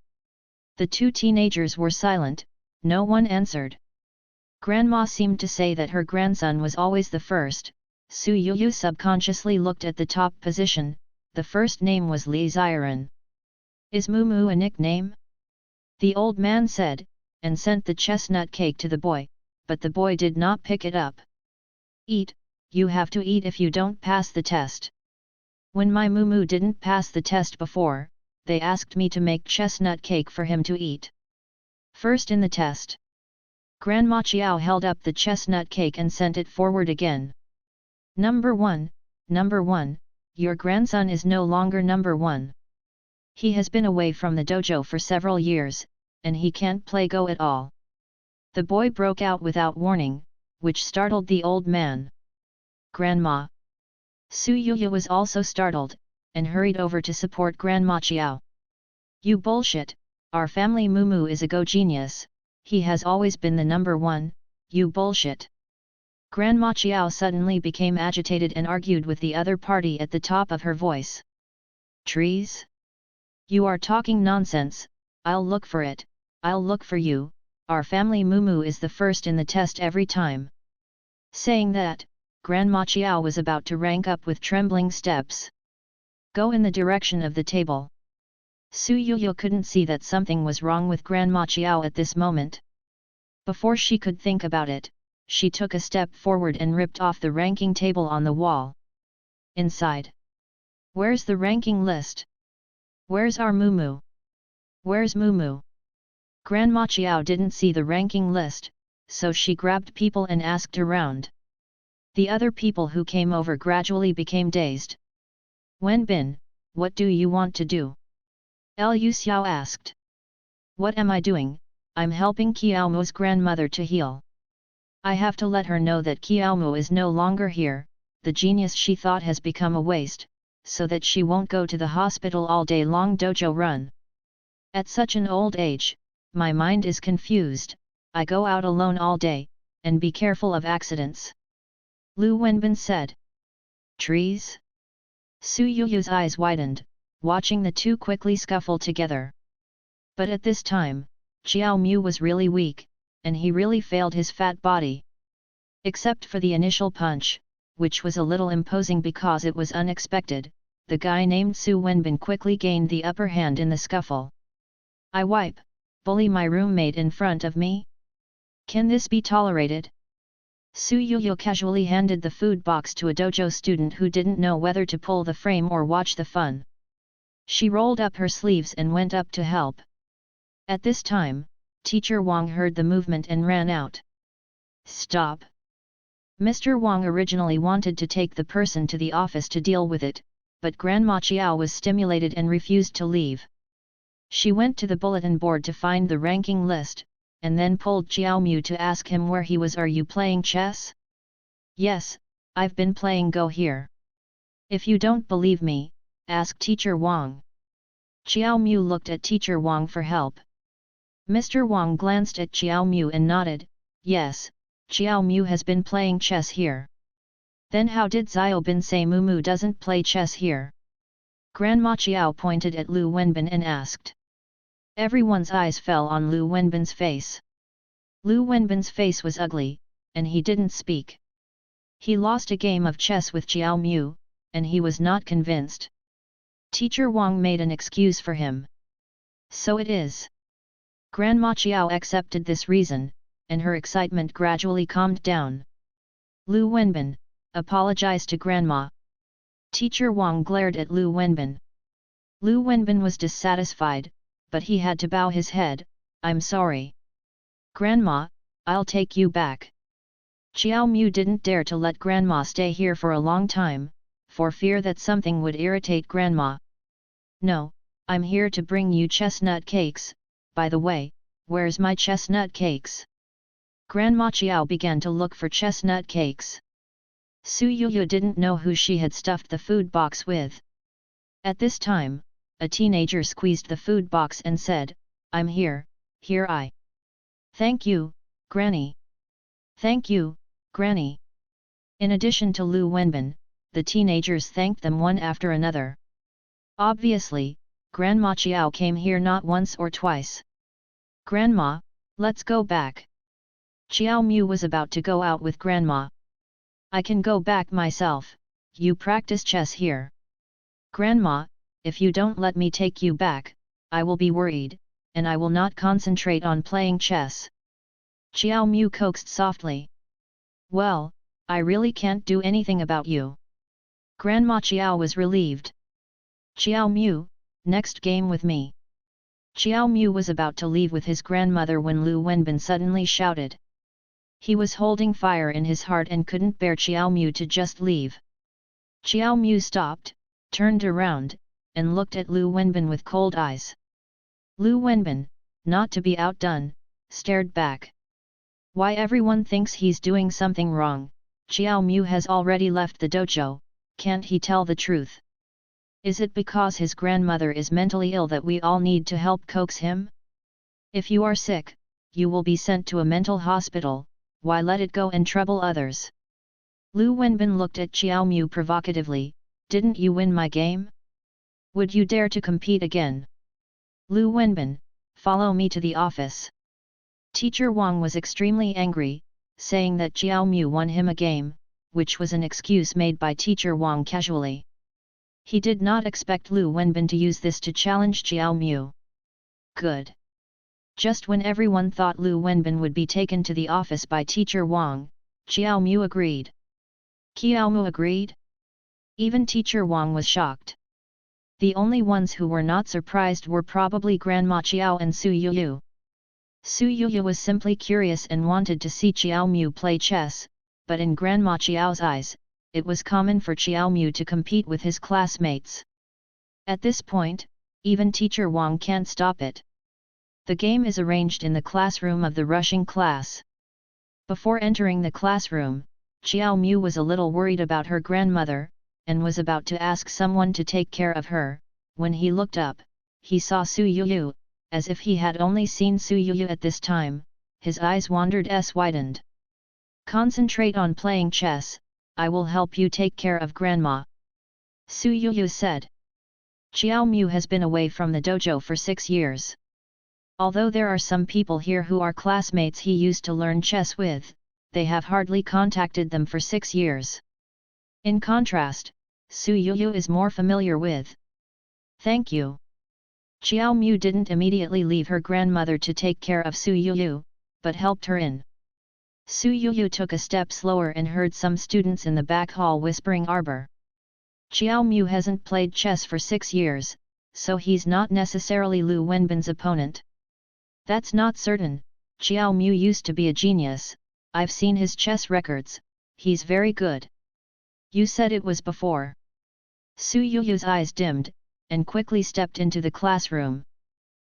S1: The two teenagers were silent, no one answered. Grandma seemed to say that her grandson was always the first. Su Yuyu subconsciously looked at the top position, the first name was Li Ziran. Is Mumu a nickname? The old man said, and sent the chestnut cake to the boy, but the boy did not pick it up. Eat, you have to eat if you don't pass the test. When my Mumu didn't pass the test before, they asked me to make chestnut cake for him to eat. First in the test. Grandma Qiao held up the chestnut cake and sent it forward again. Number 1, your grandson is no longer number 1. He has been away from the dojo for several years, and he can't play Go at all. The boy broke out without warning, which startled the old man. Grandma. Su Yuyu was also startled, and hurried over to support Grandma Qiao. You bullshit, our family Mumu is a Go genius, he has always been the number 1, you bullshit. Grandma Qiao suddenly became agitated and argued with the other party at the top of her voice. Trees? You are talking nonsense, I'll look for it, I'll look for you, our family Mumu is the first in the test every time. Saying that, Grandma Qiao was about to rank up with trembling steps. Go in the direction of the table. Su Yuyu couldn't see that something was wrong with Grandma Qiao at this moment. Before she could think about it, she took a step forward and ripped off the ranking table on the wall. Inside. Where's the ranking list? Where's our Mumu? Where's Mumu? Grandma Qiao didn't see the ranking list, so she grabbed people and asked around. The other people who came over gradually became dazed. Wen Bin, what do you want to do? Lu Xiao asked. What am I doing? I'm helping Qiaomo's grandmother to heal. I have to let her know that Qiaomo is no longer here, the genius she thought has become a waste, so that she won't go to the hospital all day long dojo run. At such an old age, my mind is confused, I go out alone all day, and be careful of accidents. Lu Wenbin said. Trees? Su Yuyu's eyes widened, watching the two quickly scuffle together. But at this time, Xiao Mu was really weak, and he really failed his fat body. Except for the initial punch, which was a little imposing because it was unexpected, the guy named Su Wenbin quickly gained the upper hand in the scuffle. I wipe, bully my roommate in front of me? Can this be tolerated? Su Yuyu casually handed the food box to a dojo student who didn't know whether to pull the frame or watch the fun. She rolled up her sleeves and went up to help. At this time, Teacher Wang heard the movement and ran out. Stop! Mr. Wang originally wanted to take the person to the office to deal with it, but Grandma Chiao was stimulated and refused to leave. She went to the bulletin board to find the ranking list, and then pulled Xiao Mu to ask him where he was. Are you playing chess? Yes, I've been playing Go here. If you don't believe me, ask Teacher Wang. Xiao Mu looked at Teacher Wang for help. Mr. Wang glanced at Xiao Mu and nodded, yes, Xiao Mu has been playing chess here. Then how did Xiao Bin say Mumu doesn't play chess here? Grandma Chiao pointed at Lu Wenbin and asked. Everyone's eyes fell on Lu Wenbin's face. Lu Wenbin's face was ugly, and he didn't speak. He lost a game of chess with Xiao Mu, and he was not convinced. Teacher Wang made an excuse for him. So it is. Grandma Chiao accepted this reason, and her excitement gradually calmed down. Lu Wenbin, apologize to Grandma. Teacher Wang glared at Lu Wenbin. Lu Wenbin was dissatisfied, but he had to bow his head. I'm sorry. Grandma, I'll take you back. Xiao Mu didn't dare to let Grandma stay here for a long time, for fear that something would irritate Grandma. No, I'm here to bring you chestnut cakes. By the way, where's my chestnut cakes? Grandma Chiao began to look for chestnut cakes. Su Yuyu didn't know who she had stuffed the food box with. At this time, a teenager squeezed the food box and said, I'm here, here I. Thank you, Granny. Thank you, Granny. In addition to Lu Wenbin, the teenagers thanked them one after another. Obviously, Grandma Chiao came here not once or twice. Grandma, let's go back. Xiao Mu was about to go out with Grandma. I can go back myself, you practice chess here. Grandma, if you don't let me take you back, I will be worried, and I will not concentrate on playing chess. Xiao Mu coaxed softly. Well, I really can't do anything about you. Grandma Chiao was relieved. Xiao Mu, next game with me. Xiao Mu was about to leave with his grandmother when Lu Wenbin suddenly shouted. He was holding fire in his heart and couldn't bear Xiao Mu to just leave. Xiao Mu stopped, turned around, and looked at Lu Wenbin with cold eyes. Lu Wenbin, not to be outdone, stared back. Why everyone thinks he's doing something wrong? Xiao Mu has already left the dojo, can't he tell the truth? Is it because his grandmother is mentally ill that we all need to help coax him? If you are sick, you will be sent to a mental hospital, why let it go and trouble others? Lu Wenbin looked at Xiao Mu provocatively, didn't you win my game? Would you dare to compete again? Lu Wenbin, follow me to the office. Teacher Wang was extremely angry, saying that Xiao Mu won him a game, which was an excuse made by Teacher Wang casually. He did not expect Lu Wenbin to use this to challenge Xiao Mu. Good. Just when everyone thought Lu Wenbin would be taken to the office by Teacher Wang, Xiao Mu agreed. Xiao Mu agreed? Even Teacher Wang was shocked. The only ones who were not surprised were probably Grandma Chiao and Su Yuyu. Su Yuyu was simply curious and wanted to see Xiao Mu play chess, but in Grandma Chiao's eyes, it was common for Xiao Mu to compete with his classmates. At this point, even Teacher Wang can't stop it. The game is arranged in the classroom of the rushing class. Before entering the classroom, Xiao Mu was a little worried about her grandmother, and was about to ask someone to take care of her. When he looked up, he saw Su Yuyu. As if he had only seen Su Yuyu at this time, his eyes wandered widened. Concentrate on playing chess, I will help you take care of grandma. Su Yuyu said. Xiao Mu has been away from the dojo for 6 years. Although there are some people here who are classmates he used to learn chess with, they have hardly contacted them for 6 years. In contrast, Su Yuyu is more familiar with. Thank you. Xiao Mu didn't immediately leave her grandmother to take care of Su Yuyu, but helped her in. Su Yuyu took a step slower and heard some students in the back hall whispering Arbor. Xiao Mu hasn't played chess for 6 years, so he's not necessarily Lu Wenbin's opponent. That's not certain, Xiao Mu used to be a genius, I've seen his chess records, he's very good. You said it was before. Su Yuyu's eyes dimmed, and quickly stepped into the classroom.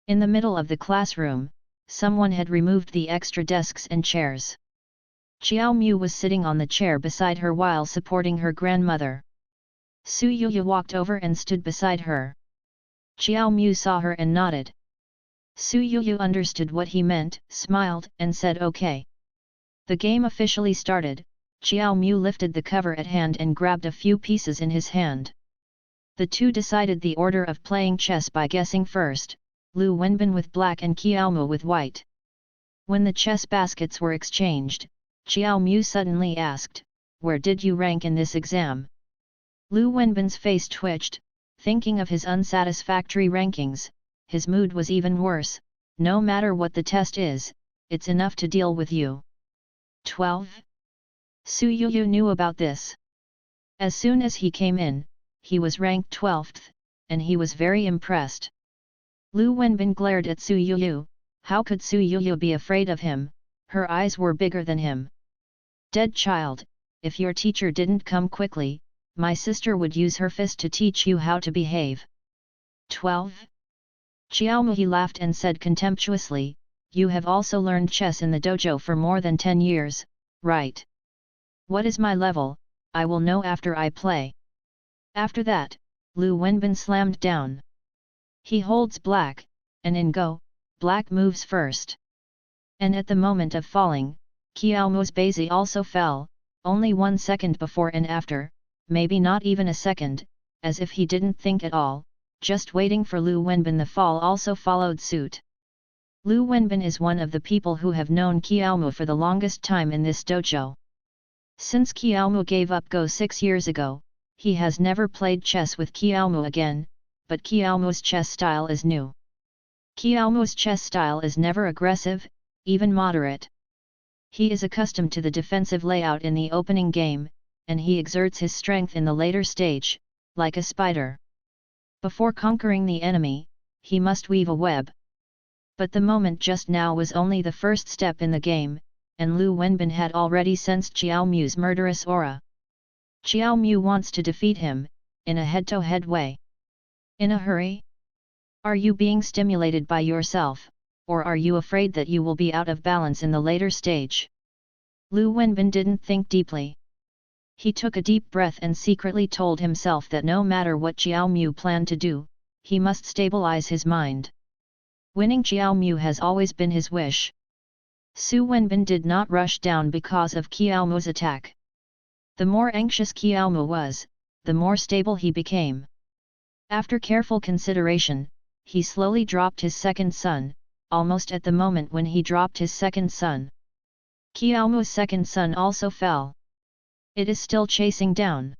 S1: In the middle of the classroom, someone had removed the extra desks and chairs. Xiao Mu was sitting on the chair beside her while supporting her grandmother. Su Yuyu walked over and stood beside her. Xiao Mu saw her and nodded. Su Yuyu understood what he meant, smiled, and said okay. The game officially started. Xiao Mu lifted the cover at hand and grabbed a few pieces in his hand. The two decided the order of playing chess by guessing first, Lu Wenbin with black and Qiao Mu with white. When the chess baskets were exchanged, Xiao Mu suddenly asked, "Where did you rank in this exam?" Lu Wenbin's face twitched, thinking of his unsatisfactory rankings. His mood was even worse. No matter what the test is, it's enough to deal with you. 12. Su Yuyu knew about this. As soon as he came in, he was ranked 12th, and he was very impressed. Lu Wenbin glared at Su Yuyu. How could Su Yuyu be afraid of him? Her eyes were bigger than him. Dead child, if your teacher didn't come quickly, my sister would use her fist to teach you how to behave. 12. Xiao Mu laughed and said contemptuously, "You have also learned chess in the dojo for more than 10 years, right? What is my level? I will know after I play." After that, Lu Wenbin slammed down. He holds black, and in Go, black moves first. And at the moment of falling, Qiao Mu's base also fell, only 1 second before and after, maybe not even a second, as if he didn't think at all, just waiting for Lu Wenbin. The fall also followed suit. Lu Wenbin is one of the people who have known Qiao Mu for the longest time in this dojo. Since Qiao Mu gave up Go 6 years ago, he has never played chess with Qiao Mu again, but Qiao Mu's chess style is new. Qiao Mu's chess style is never aggressive, even moderate. He is accustomed to the defensive layout in the opening game, and he exerts his strength in the later stage, like a spider. Before conquering the enemy, he must weave a web. But the moment just now was only the first step in the game, and Lu Wenbin had already sensed Xiao Mu's murderous aura. Xiao Mu wants to defeat him, in a head-to-head way. In a hurry? Are you being stimulated by yourself, or are you afraid that you will be out of balance in the later stage? Lu Wenbin didn't think deeply. He took a deep breath and secretly told himself that no matter what Xiao Mu planned to do, he must stabilize his mind. Winning Xiao Mu has always been his wish. Su Wenbin did not rush down because of Qiao Mu's attack. The more anxious Qiao Mu was, the more stable he became. After careful consideration, he slowly dropped his second son, almost at the moment when he dropped his second son. Qiao Mu's second son also fell. It is still chasing down.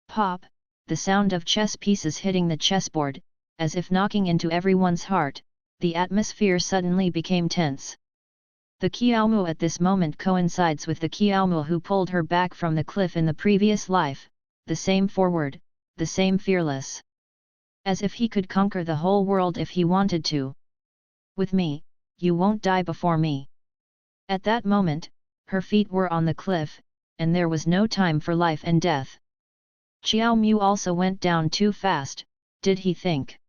S1: Pop, the sound of chess pieces hitting the chessboard, as if knocking into everyone's heart, the atmosphere suddenly became tense. The Qiao Mu at this moment coincides with the Qiao Mu who pulled her back from the cliff in the previous life, the same forward, the same fearless. As if he could conquer the whole world if he wanted to. With me, you won't die before me. At that moment, her feet were on the cliff, and there was no time for life and death. Xiao Mu also went down too fast, did he think?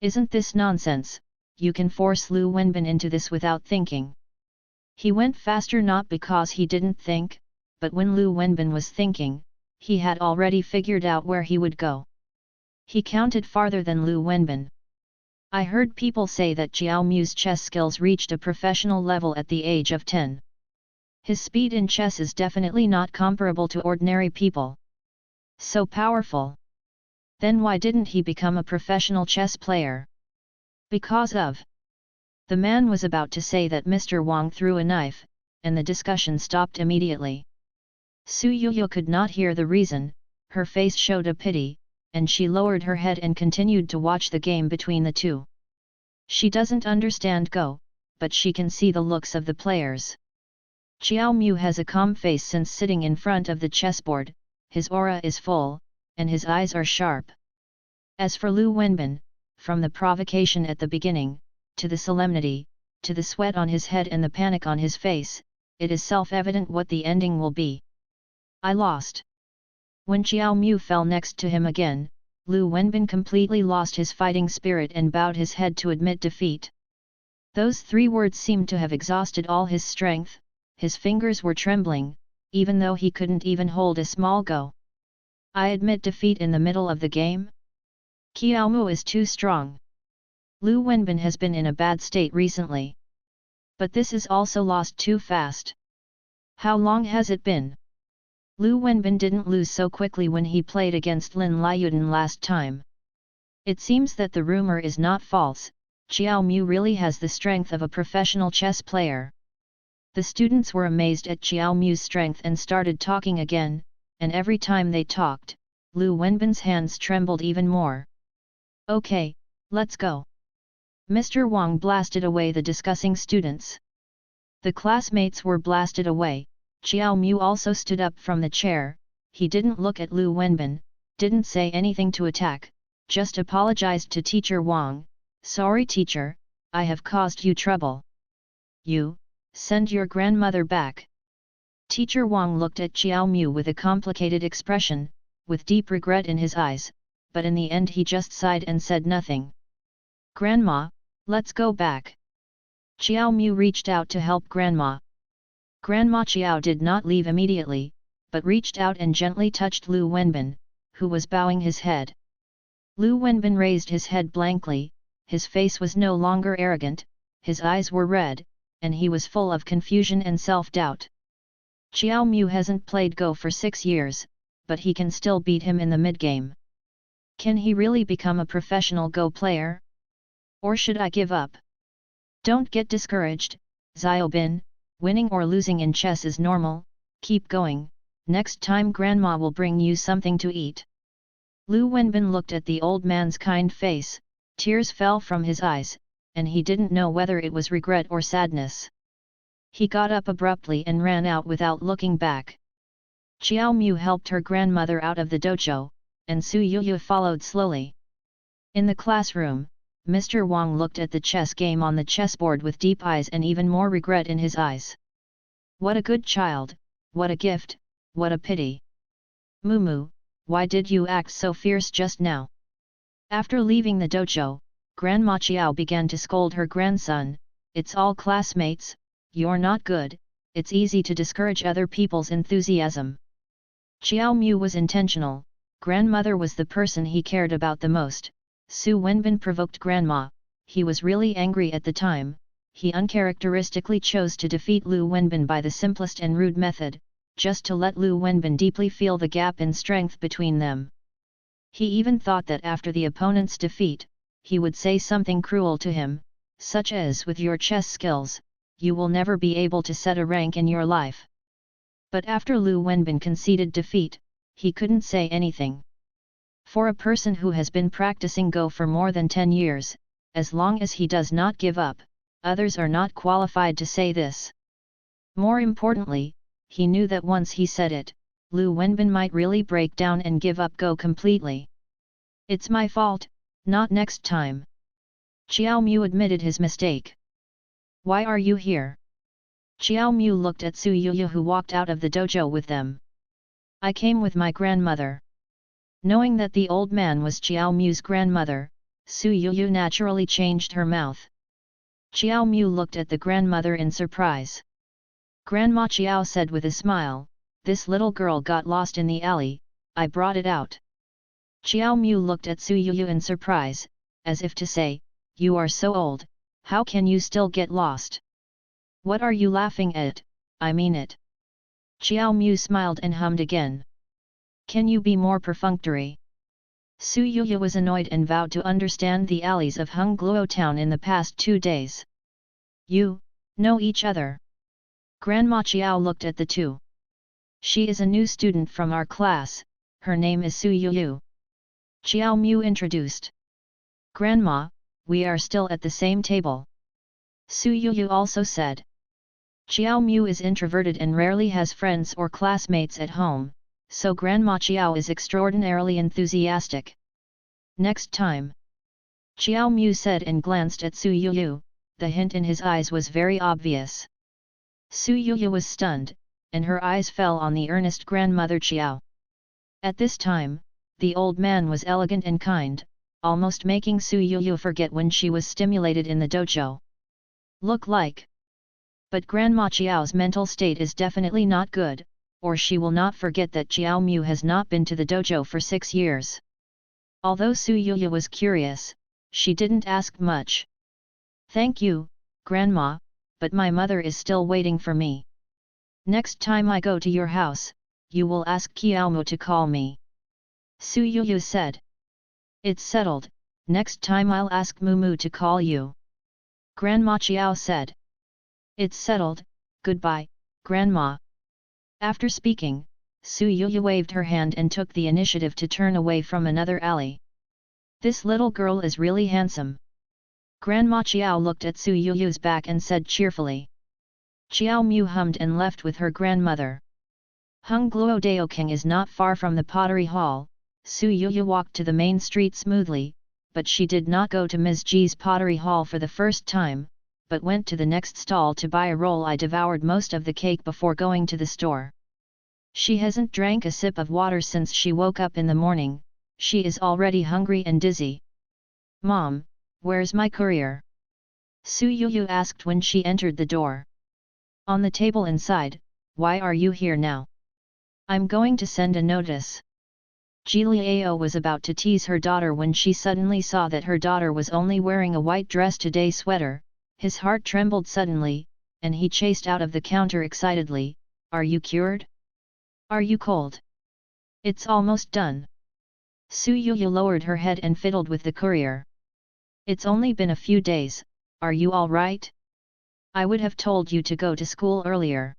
S1: Isn't this nonsense? You can force Lu Wenbin into this without thinking. He went faster not because he didn't think, but when Lu Wenbin was thinking, he had already figured out where he would go. He counted farther than Lu Wenbin. I heard people say that Xiao Mu's chess skills reached a professional level at the age of 10. His speed in chess is definitely not comparable to ordinary people. So powerful. Then why didn't he become a professional chess player? Because of... The man was about to say that Mr. Wang threw a knife, and the discussion stopped immediately. Su Yuyu could not hear the reason, her face showed a pity, and she lowered her head and continued to watch the game between the two. She doesn't understand Go, but she can see the looks of the players. Xiao Mu has a calm face since sitting in front of the chessboard, his aura is full, and his eyes are sharp. As for Lu Wenbin, from the provocation at the beginning, to the solemnity, to the sweat on his head and the panic on his face, it is self-evident what the ending will be. I lost. When Xiao Mu fell next to him again, Lu Wenbin completely lost his fighting spirit and bowed his head to admit defeat. Those 3 words seemed to have exhausted all his strength, his fingers were trembling, even though he couldn't even hold a small Go. I admit defeat in the middle of the game? Xiao Mu is too strong. Lu Wenbin has been in a bad state recently. But this is also lost too fast. How long has it been? Lu Wenbin didn't lose so quickly when he played against Lin Liuden last time. It seems that the rumor is not false, Xiao Mu really has the strength of a professional chess player. The students were amazed at Xiao Mu's strength and started talking again, and every time they talked, Lu Wenbin's hands trembled even more. Okay, let's go. Mr. Wang blasted away the discussing students. The classmates were blasted away. Xiao Mu also stood up from the chair, he didn't look at Lu Wenbin, didn't say anything to attack, just apologized to Teacher Wang, sorry teacher, I have caused you trouble. You, send your grandmother back. Teacher Wang looked at Xiao Mu with a complicated expression, with deep regret in his eyes, but in the end he just sighed and said nothing. Grandma, let's go back. Xiao Mu reached out to help Grandma. Grandma Xiao did not leave immediately, but reached out and gently touched Lu Wenbin, who was bowing his head. Lu Wenbin raised his head blankly, his face was no longer arrogant, his eyes were red, and he was full of confusion and self-doubt. Xiao Mu hasn't played Go for 6 years, but he can still beat him in the mid-game. Can he really become a professional Go player? Or should I give up? Don't get discouraged, Xiaobin. Winning or losing in chess is normal, keep going, next time Grandma will bring you something to eat. Lu Wenbin looked at the old man's kind face, tears fell from his eyes, and he didn't know whether it was regret or sadness. He got up abruptly and ran out without looking back. Xiao Mu helped her grandmother out of the dojo, and Su Yuyu followed slowly. In the classroom, Mr. Wang looked at the chess game on the chessboard with deep eyes and even more regret in his eyes. What a good child, what a gift, what a pity. Mumu, why did you act so fierce just now? After leaving the dojo, Grandma Xiao began to scold her grandson, it's all classmates, you're not good, it's easy to discourage other people's enthusiasm. Xiao Mu was intentional, grandmother was the person he cared about the most. Su Wenbin provoked Grandma, he was really angry at the time, he uncharacteristically chose to defeat Lu Wenbin by the simplest and rude method, just to let Lu Wenbin deeply feel the gap in strength between them. He even thought that after the opponent's defeat, he would say something cruel to him, such as with your chess skills, you will never be able to set a rank in your life. But after Lu Wenbin conceded defeat, he couldn't say anything. For a person who has been practicing Go for more than 10 years, as long as he does not give up, others are not qualified to say this. More importantly, he knew that once he said it, Lu Wenbin might really break down and give up Go completely. It's my fault, not next time. Xiao Mu admitted his mistake. Why are you here? Xiao Mu looked at Su Yuyu who walked out of the dojo with them. I came with my grandmother. Knowing that the old man was Xiao Mu's grandmother, Su Yuyu naturally changed her mouth. Xiao Mu looked at the grandmother in surprise. Grandma Xiao said with a smile, this little girl got lost in the alley, I brought it out. Xiao Mu looked at Su Yuyu in surprise, as if to say, you are so old, how can you still get lost? What are you laughing at? I mean it. Xiao Mu smiled and hummed again. Can you be more perfunctory? Su Yuya was annoyed and vowed to understand the alleys of Hungluo town in the past 2 days. You know each other? Grandma Qiao looked at the two. She is a new student from our class, her name is Su Yuyu. Xiao Mu introduced. Grandma, we are still at the same table. Su Yuyu also said. Xiao Mu is introverted and rarely has friends or classmates at home, so Grandma Qiao is extraordinarily enthusiastic. Next time. Xiao Mu said and glanced at Su Yuyu, the hint in his eyes was very obvious. Su Yuyu was stunned, and her eyes fell on the earnest grandmother Qiao. At this time, the old man was elegant and kind, almost making Su Yuyu forget when she was stimulated in the dojo. Look like. But Grandma Qiao's mental state is definitely not good, or she will not forget that Xiao Mu has not been to the dojo for 6 years. Although Su Yuyu was curious, she didn't ask much. Thank you, Grandma, but my mother is still waiting for me. Next time I go to your house, you will ask Qiaomu to call me. Su Yuyu said. It's settled, next time I'll ask Mumu to call you. Grandma Qiao said. It's settled, goodbye, Grandma. After speaking, Su Yuyu waved her hand and took the initiative to turn away from another alley. This little girl is really handsome. Grandma Qiao looked at Su Yuyu's back and said cheerfully. Xiao Mu hummed and left with her grandmother. Hungluo Daoking is not far from the pottery hall. Su Yuyu walked to the main street smoothly, but she did not go to Ms. Ji's pottery hall for the first time, but went to the next stall to buy a roll. I devoured most of the cake before going to the store. She hasn't drank a sip of water since she woke up in the morning, she is already hungry and dizzy. Mom, where's my courier? Su Yuyu asked when she entered the door. On the table inside. Why are you here now? I'm going to send a notice. Ji Liao was about to tease her daughter when she suddenly saw that her daughter was only wearing a white dress today sweater. His heart trembled suddenly, and he chased out of the counter excitedly. Are you cured? Are you cold? It's almost done. Su Yuyu lowered her head and fiddled with the courier. It's only been a few days, are you all right? I would have told you to go to school earlier.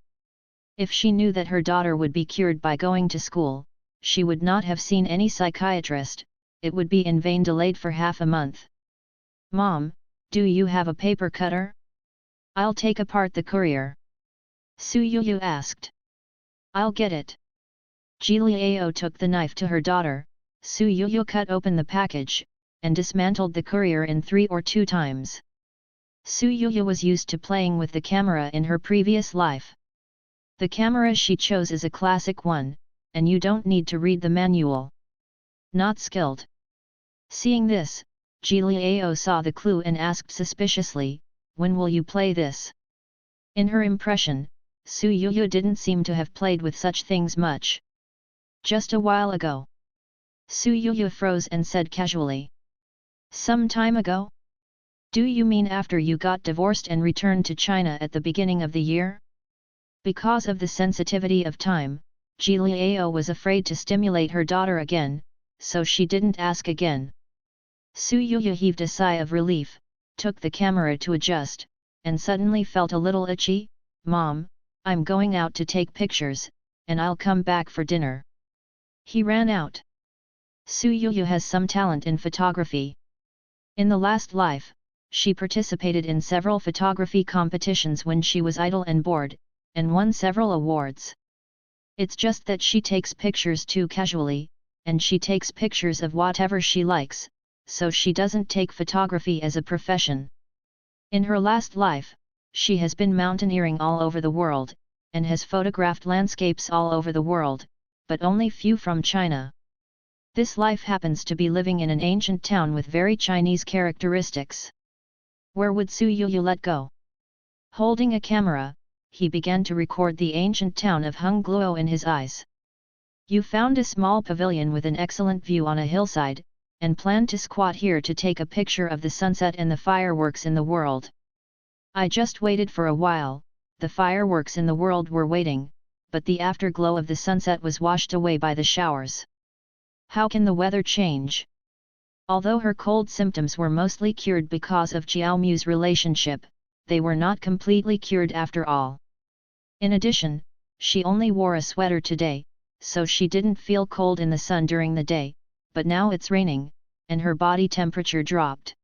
S1: If she knew that her daughter would be cured by going to school, she would not have seen any psychiatrist, it would be in vain delayed for half a month. Mom, do you have a paper cutter? I'll take apart the courier. Su Yuyu asked. I'll get it. Ji Liao took the knife to her daughter. Su Yuyu cut open the package, and dismantled the courier in 3 or 2 times. Su Yuyu was used to playing with the camera in her previous life. The camera she chose is a classic one, and you don't need to read the manual. Not skilled. Seeing this, Ji Liao saw the clue and asked suspiciously, when will you play this? In her impression, Su Yuyu didn't seem to have played with such things much. Just a while ago. Su Yuyu froze and said casually. Some time ago? Do you mean after you got divorced and returned to China at the beginning of the year? Because of the sensitivity of time, Ji Liao was afraid to stimulate her daughter again, so she didn't ask again. Su Yuyu heaved a sigh of relief, took the camera to adjust, and suddenly felt a little itchy. Mom, I'm going out to take pictures, and I'll come back for dinner. He ran out. Su Yuyu has some talent in photography. In the last life, she participated in several photography competitions when she was idle and bored, and won several awards. It's just that she takes pictures too casually, and she takes pictures of whatever she likes, so she doesn't take photography as a profession. In her last life, she has been mountaineering all over the world, and has photographed landscapes all over the world, but only few from China. This life happens to be living in an ancient town with very Chinese characteristics. Where would Su Yuyu let go? Holding a camera, he began to record the ancient town of Hungluo in his eyes. You found a small pavilion with an excellent view on a hillside, and planned to squat here to take a picture of the sunset and the fireworks in the world. I just waited for a while, the fireworks in the world were waiting, but the afterglow of the sunset was washed away by the showers. How can the weather change? Although her cold symptoms were mostly cured because of Xiaomu's relationship, they were not completely cured after all. In addition, she only wore a sweater today, so she didn't feel cold in the sun during the day, but now it's raining, and her body temperature dropped.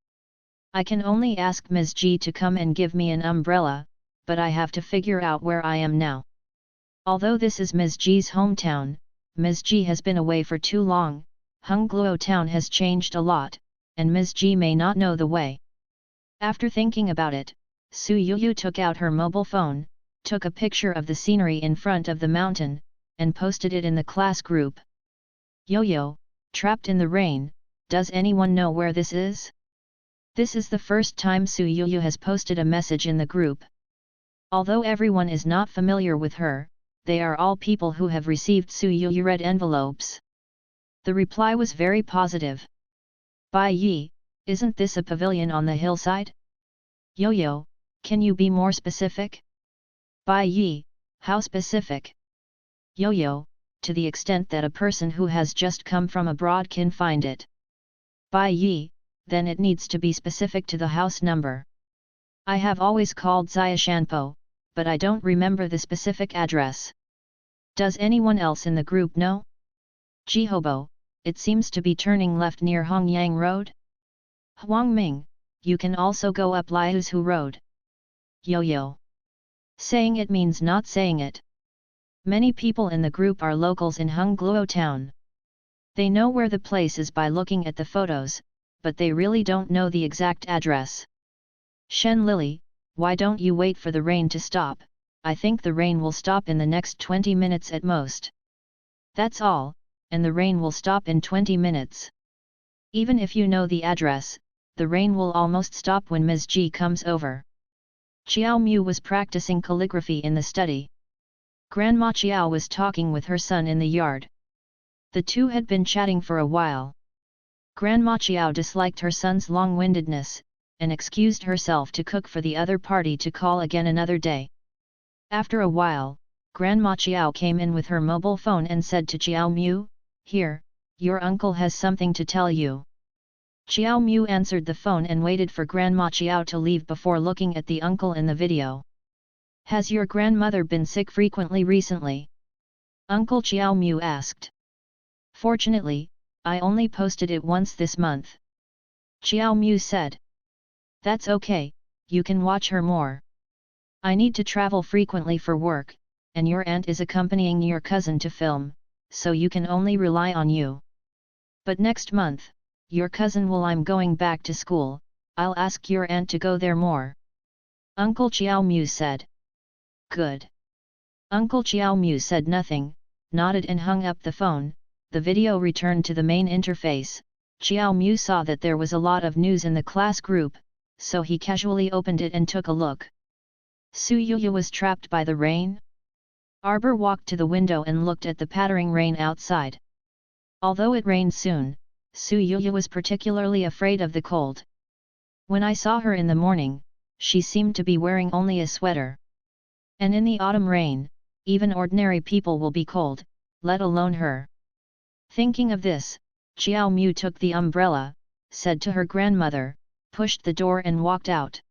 S1: I can only ask Ms. G to come and give me an umbrella, but I have to figure out where I am now. Although this is Ms. G's hometown, Ms. G has been away for too long. Hongluo town has changed a lot, and Ms. G may not know the way. After thinking about it, Su Yuyu took out her mobile phone, took a picture of the scenery in front of the mountain, and posted it in the class group. Yo-yo, trapped in the rain, does anyone know where this is? This is the first time Su Yuyu has posted a message in the group. Although everyone is not familiar with her, they are all people who have received Su Yuyu red envelopes. The reply was very positive. Bai Yi, isn't this a pavilion on the hillside? Yo-yo, can you be more specific? Bai Yi, how specific? Yo-yo, to the extent that a person who has just come from abroad can find it. Bai Yi, then it needs to be specific to the house number. I have always called Xiashanpo, but I don't remember the specific address. Does anyone else in the group know? Jihobo, it seems to be turning left near Hongyang Road. Huangming, you can also go up Liuzhu Road. Yo-yo. Saying it means not saying it. Many people in the group are locals in Hongluo town. They know where the place is by looking at the photos, but they really don't know the exact address. Shen Lily, why don't you wait for the rain to stop? I think the rain will stop in the next 20 minutes at most. That's all, and the rain will stop in 20 minutes. Even if you know the address, the rain will almost stop when Ms. G comes over. Xiao Mu was practicing calligraphy in the study. Grandma Xiao was talking with her son in the yard. The two had been chatting for a while. Grandma Xiao disliked her son's long-windedness, and excused herself to cook for the other party to call again another day. After a while, Grandma Xiao came in with her mobile phone and said to Xiao Mu, "Here, your uncle has something to tell you." Xiao Mu answered the phone and waited for Grandma Xiao to leave before looking at the uncle in the video. "Has your grandmother been sick frequently recently?" Uncle Xiao Mu asked. "Fortunately, I only posted it once this month." Xiao Mu said. "That's okay, you can watch her more. I need to travel frequently for work, and your aunt is accompanying your cousin to film, so you can only rely on you. But next month, your cousin will I'm going back to school, I'll ask your aunt to go there more." Uncle Xiao Mu said. "Good." Uncle Xiao Mu said nothing, nodded and hung up the phone. The video returned to the main interface. Xiao Mu saw that there was a lot of news in the class group, so he casually opened it and took a look. Su Yuyu was trapped by the rain? Arbor walked to the window and looked at the pattering rain outside. Although it rained soon, Su Yuyu was particularly afraid of the cold. When I saw her in the morning, she seemed to be wearing only a sweater. And in the autumn rain, even ordinary people will be cold, let alone her. Thinking of this, Xiao Mu took the umbrella, said to her grandmother, pushed the door and walked out.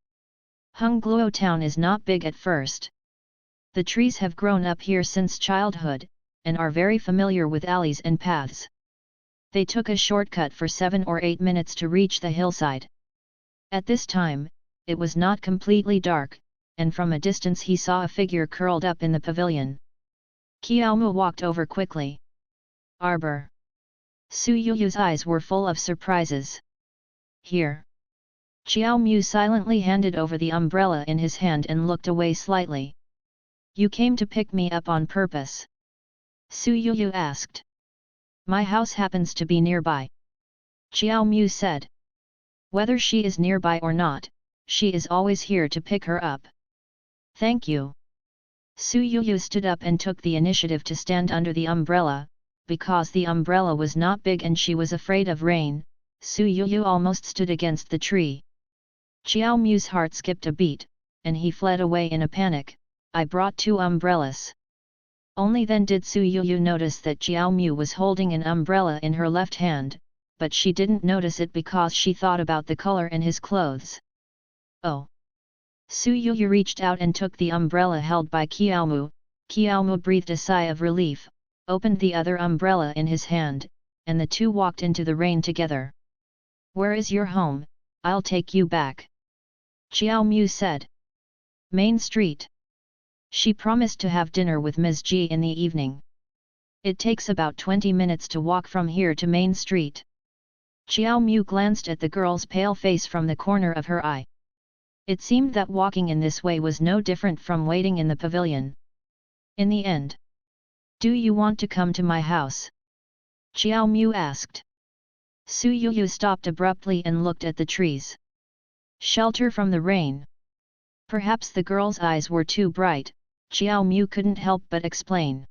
S1: Hongluo town is not big at first. The trees have grown up here since childhood, and are very familiar with alleys and paths. They took a shortcut for 7 or 8 minutes to reach the hillside. At this time, it was not completely dark, and from a distance he saw a figure curled up in the pavilion. Qiaomu walked over quickly. Arbor. Su Yuyu's eyes were full of surprises. Here. Xiao Mu silently handed over the umbrella in his hand and looked away slightly. "You came to pick me up on purpose?" Su Yuyu asked. "My house happens to be nearby," Xiao Mu said. "Whether she is nearby or not, she is always here to pick her up." "Thank you." Su Yuyu stood up and took the initiative to stand under the umbrella. Because the umbrella was not big and she was afraid of rain, Su Yuyu almost stood against the tree. Xiao Mu's heart skipped a beat, and he fled away in a panic. I brought 2 umbrellas. Only then did Su Yu notice that Jiao Mu was holding an umbrella in her left hand, but she didn't notice it because she thought about the color in his clothes. Oh! Su Yu reached out and took the umbrella held by Qiaomu. Qiaomu breathed a sigh of relief, opened the other umbrella in his hand, and the two walked into the rain together. "Where is your home? I'll take you back," Qiaomu said. "Main Street." She promised to have dinner with Ms. Ji in the evening. "It takes about 20 minutes to walk from here to Main Street." Qiaomu glanced at the girl's pale face from the corner of her eye. It seemed that walking in this way was no different from waiting in the pavilion. In the end, "Do you want to come to my house?" Qiaomu asked. Su Yu stopped abruptly and looked at the trees. Shelter from the rain. Perhaps the girl's eyes were too bright, Qiaomu couldn't help but explain.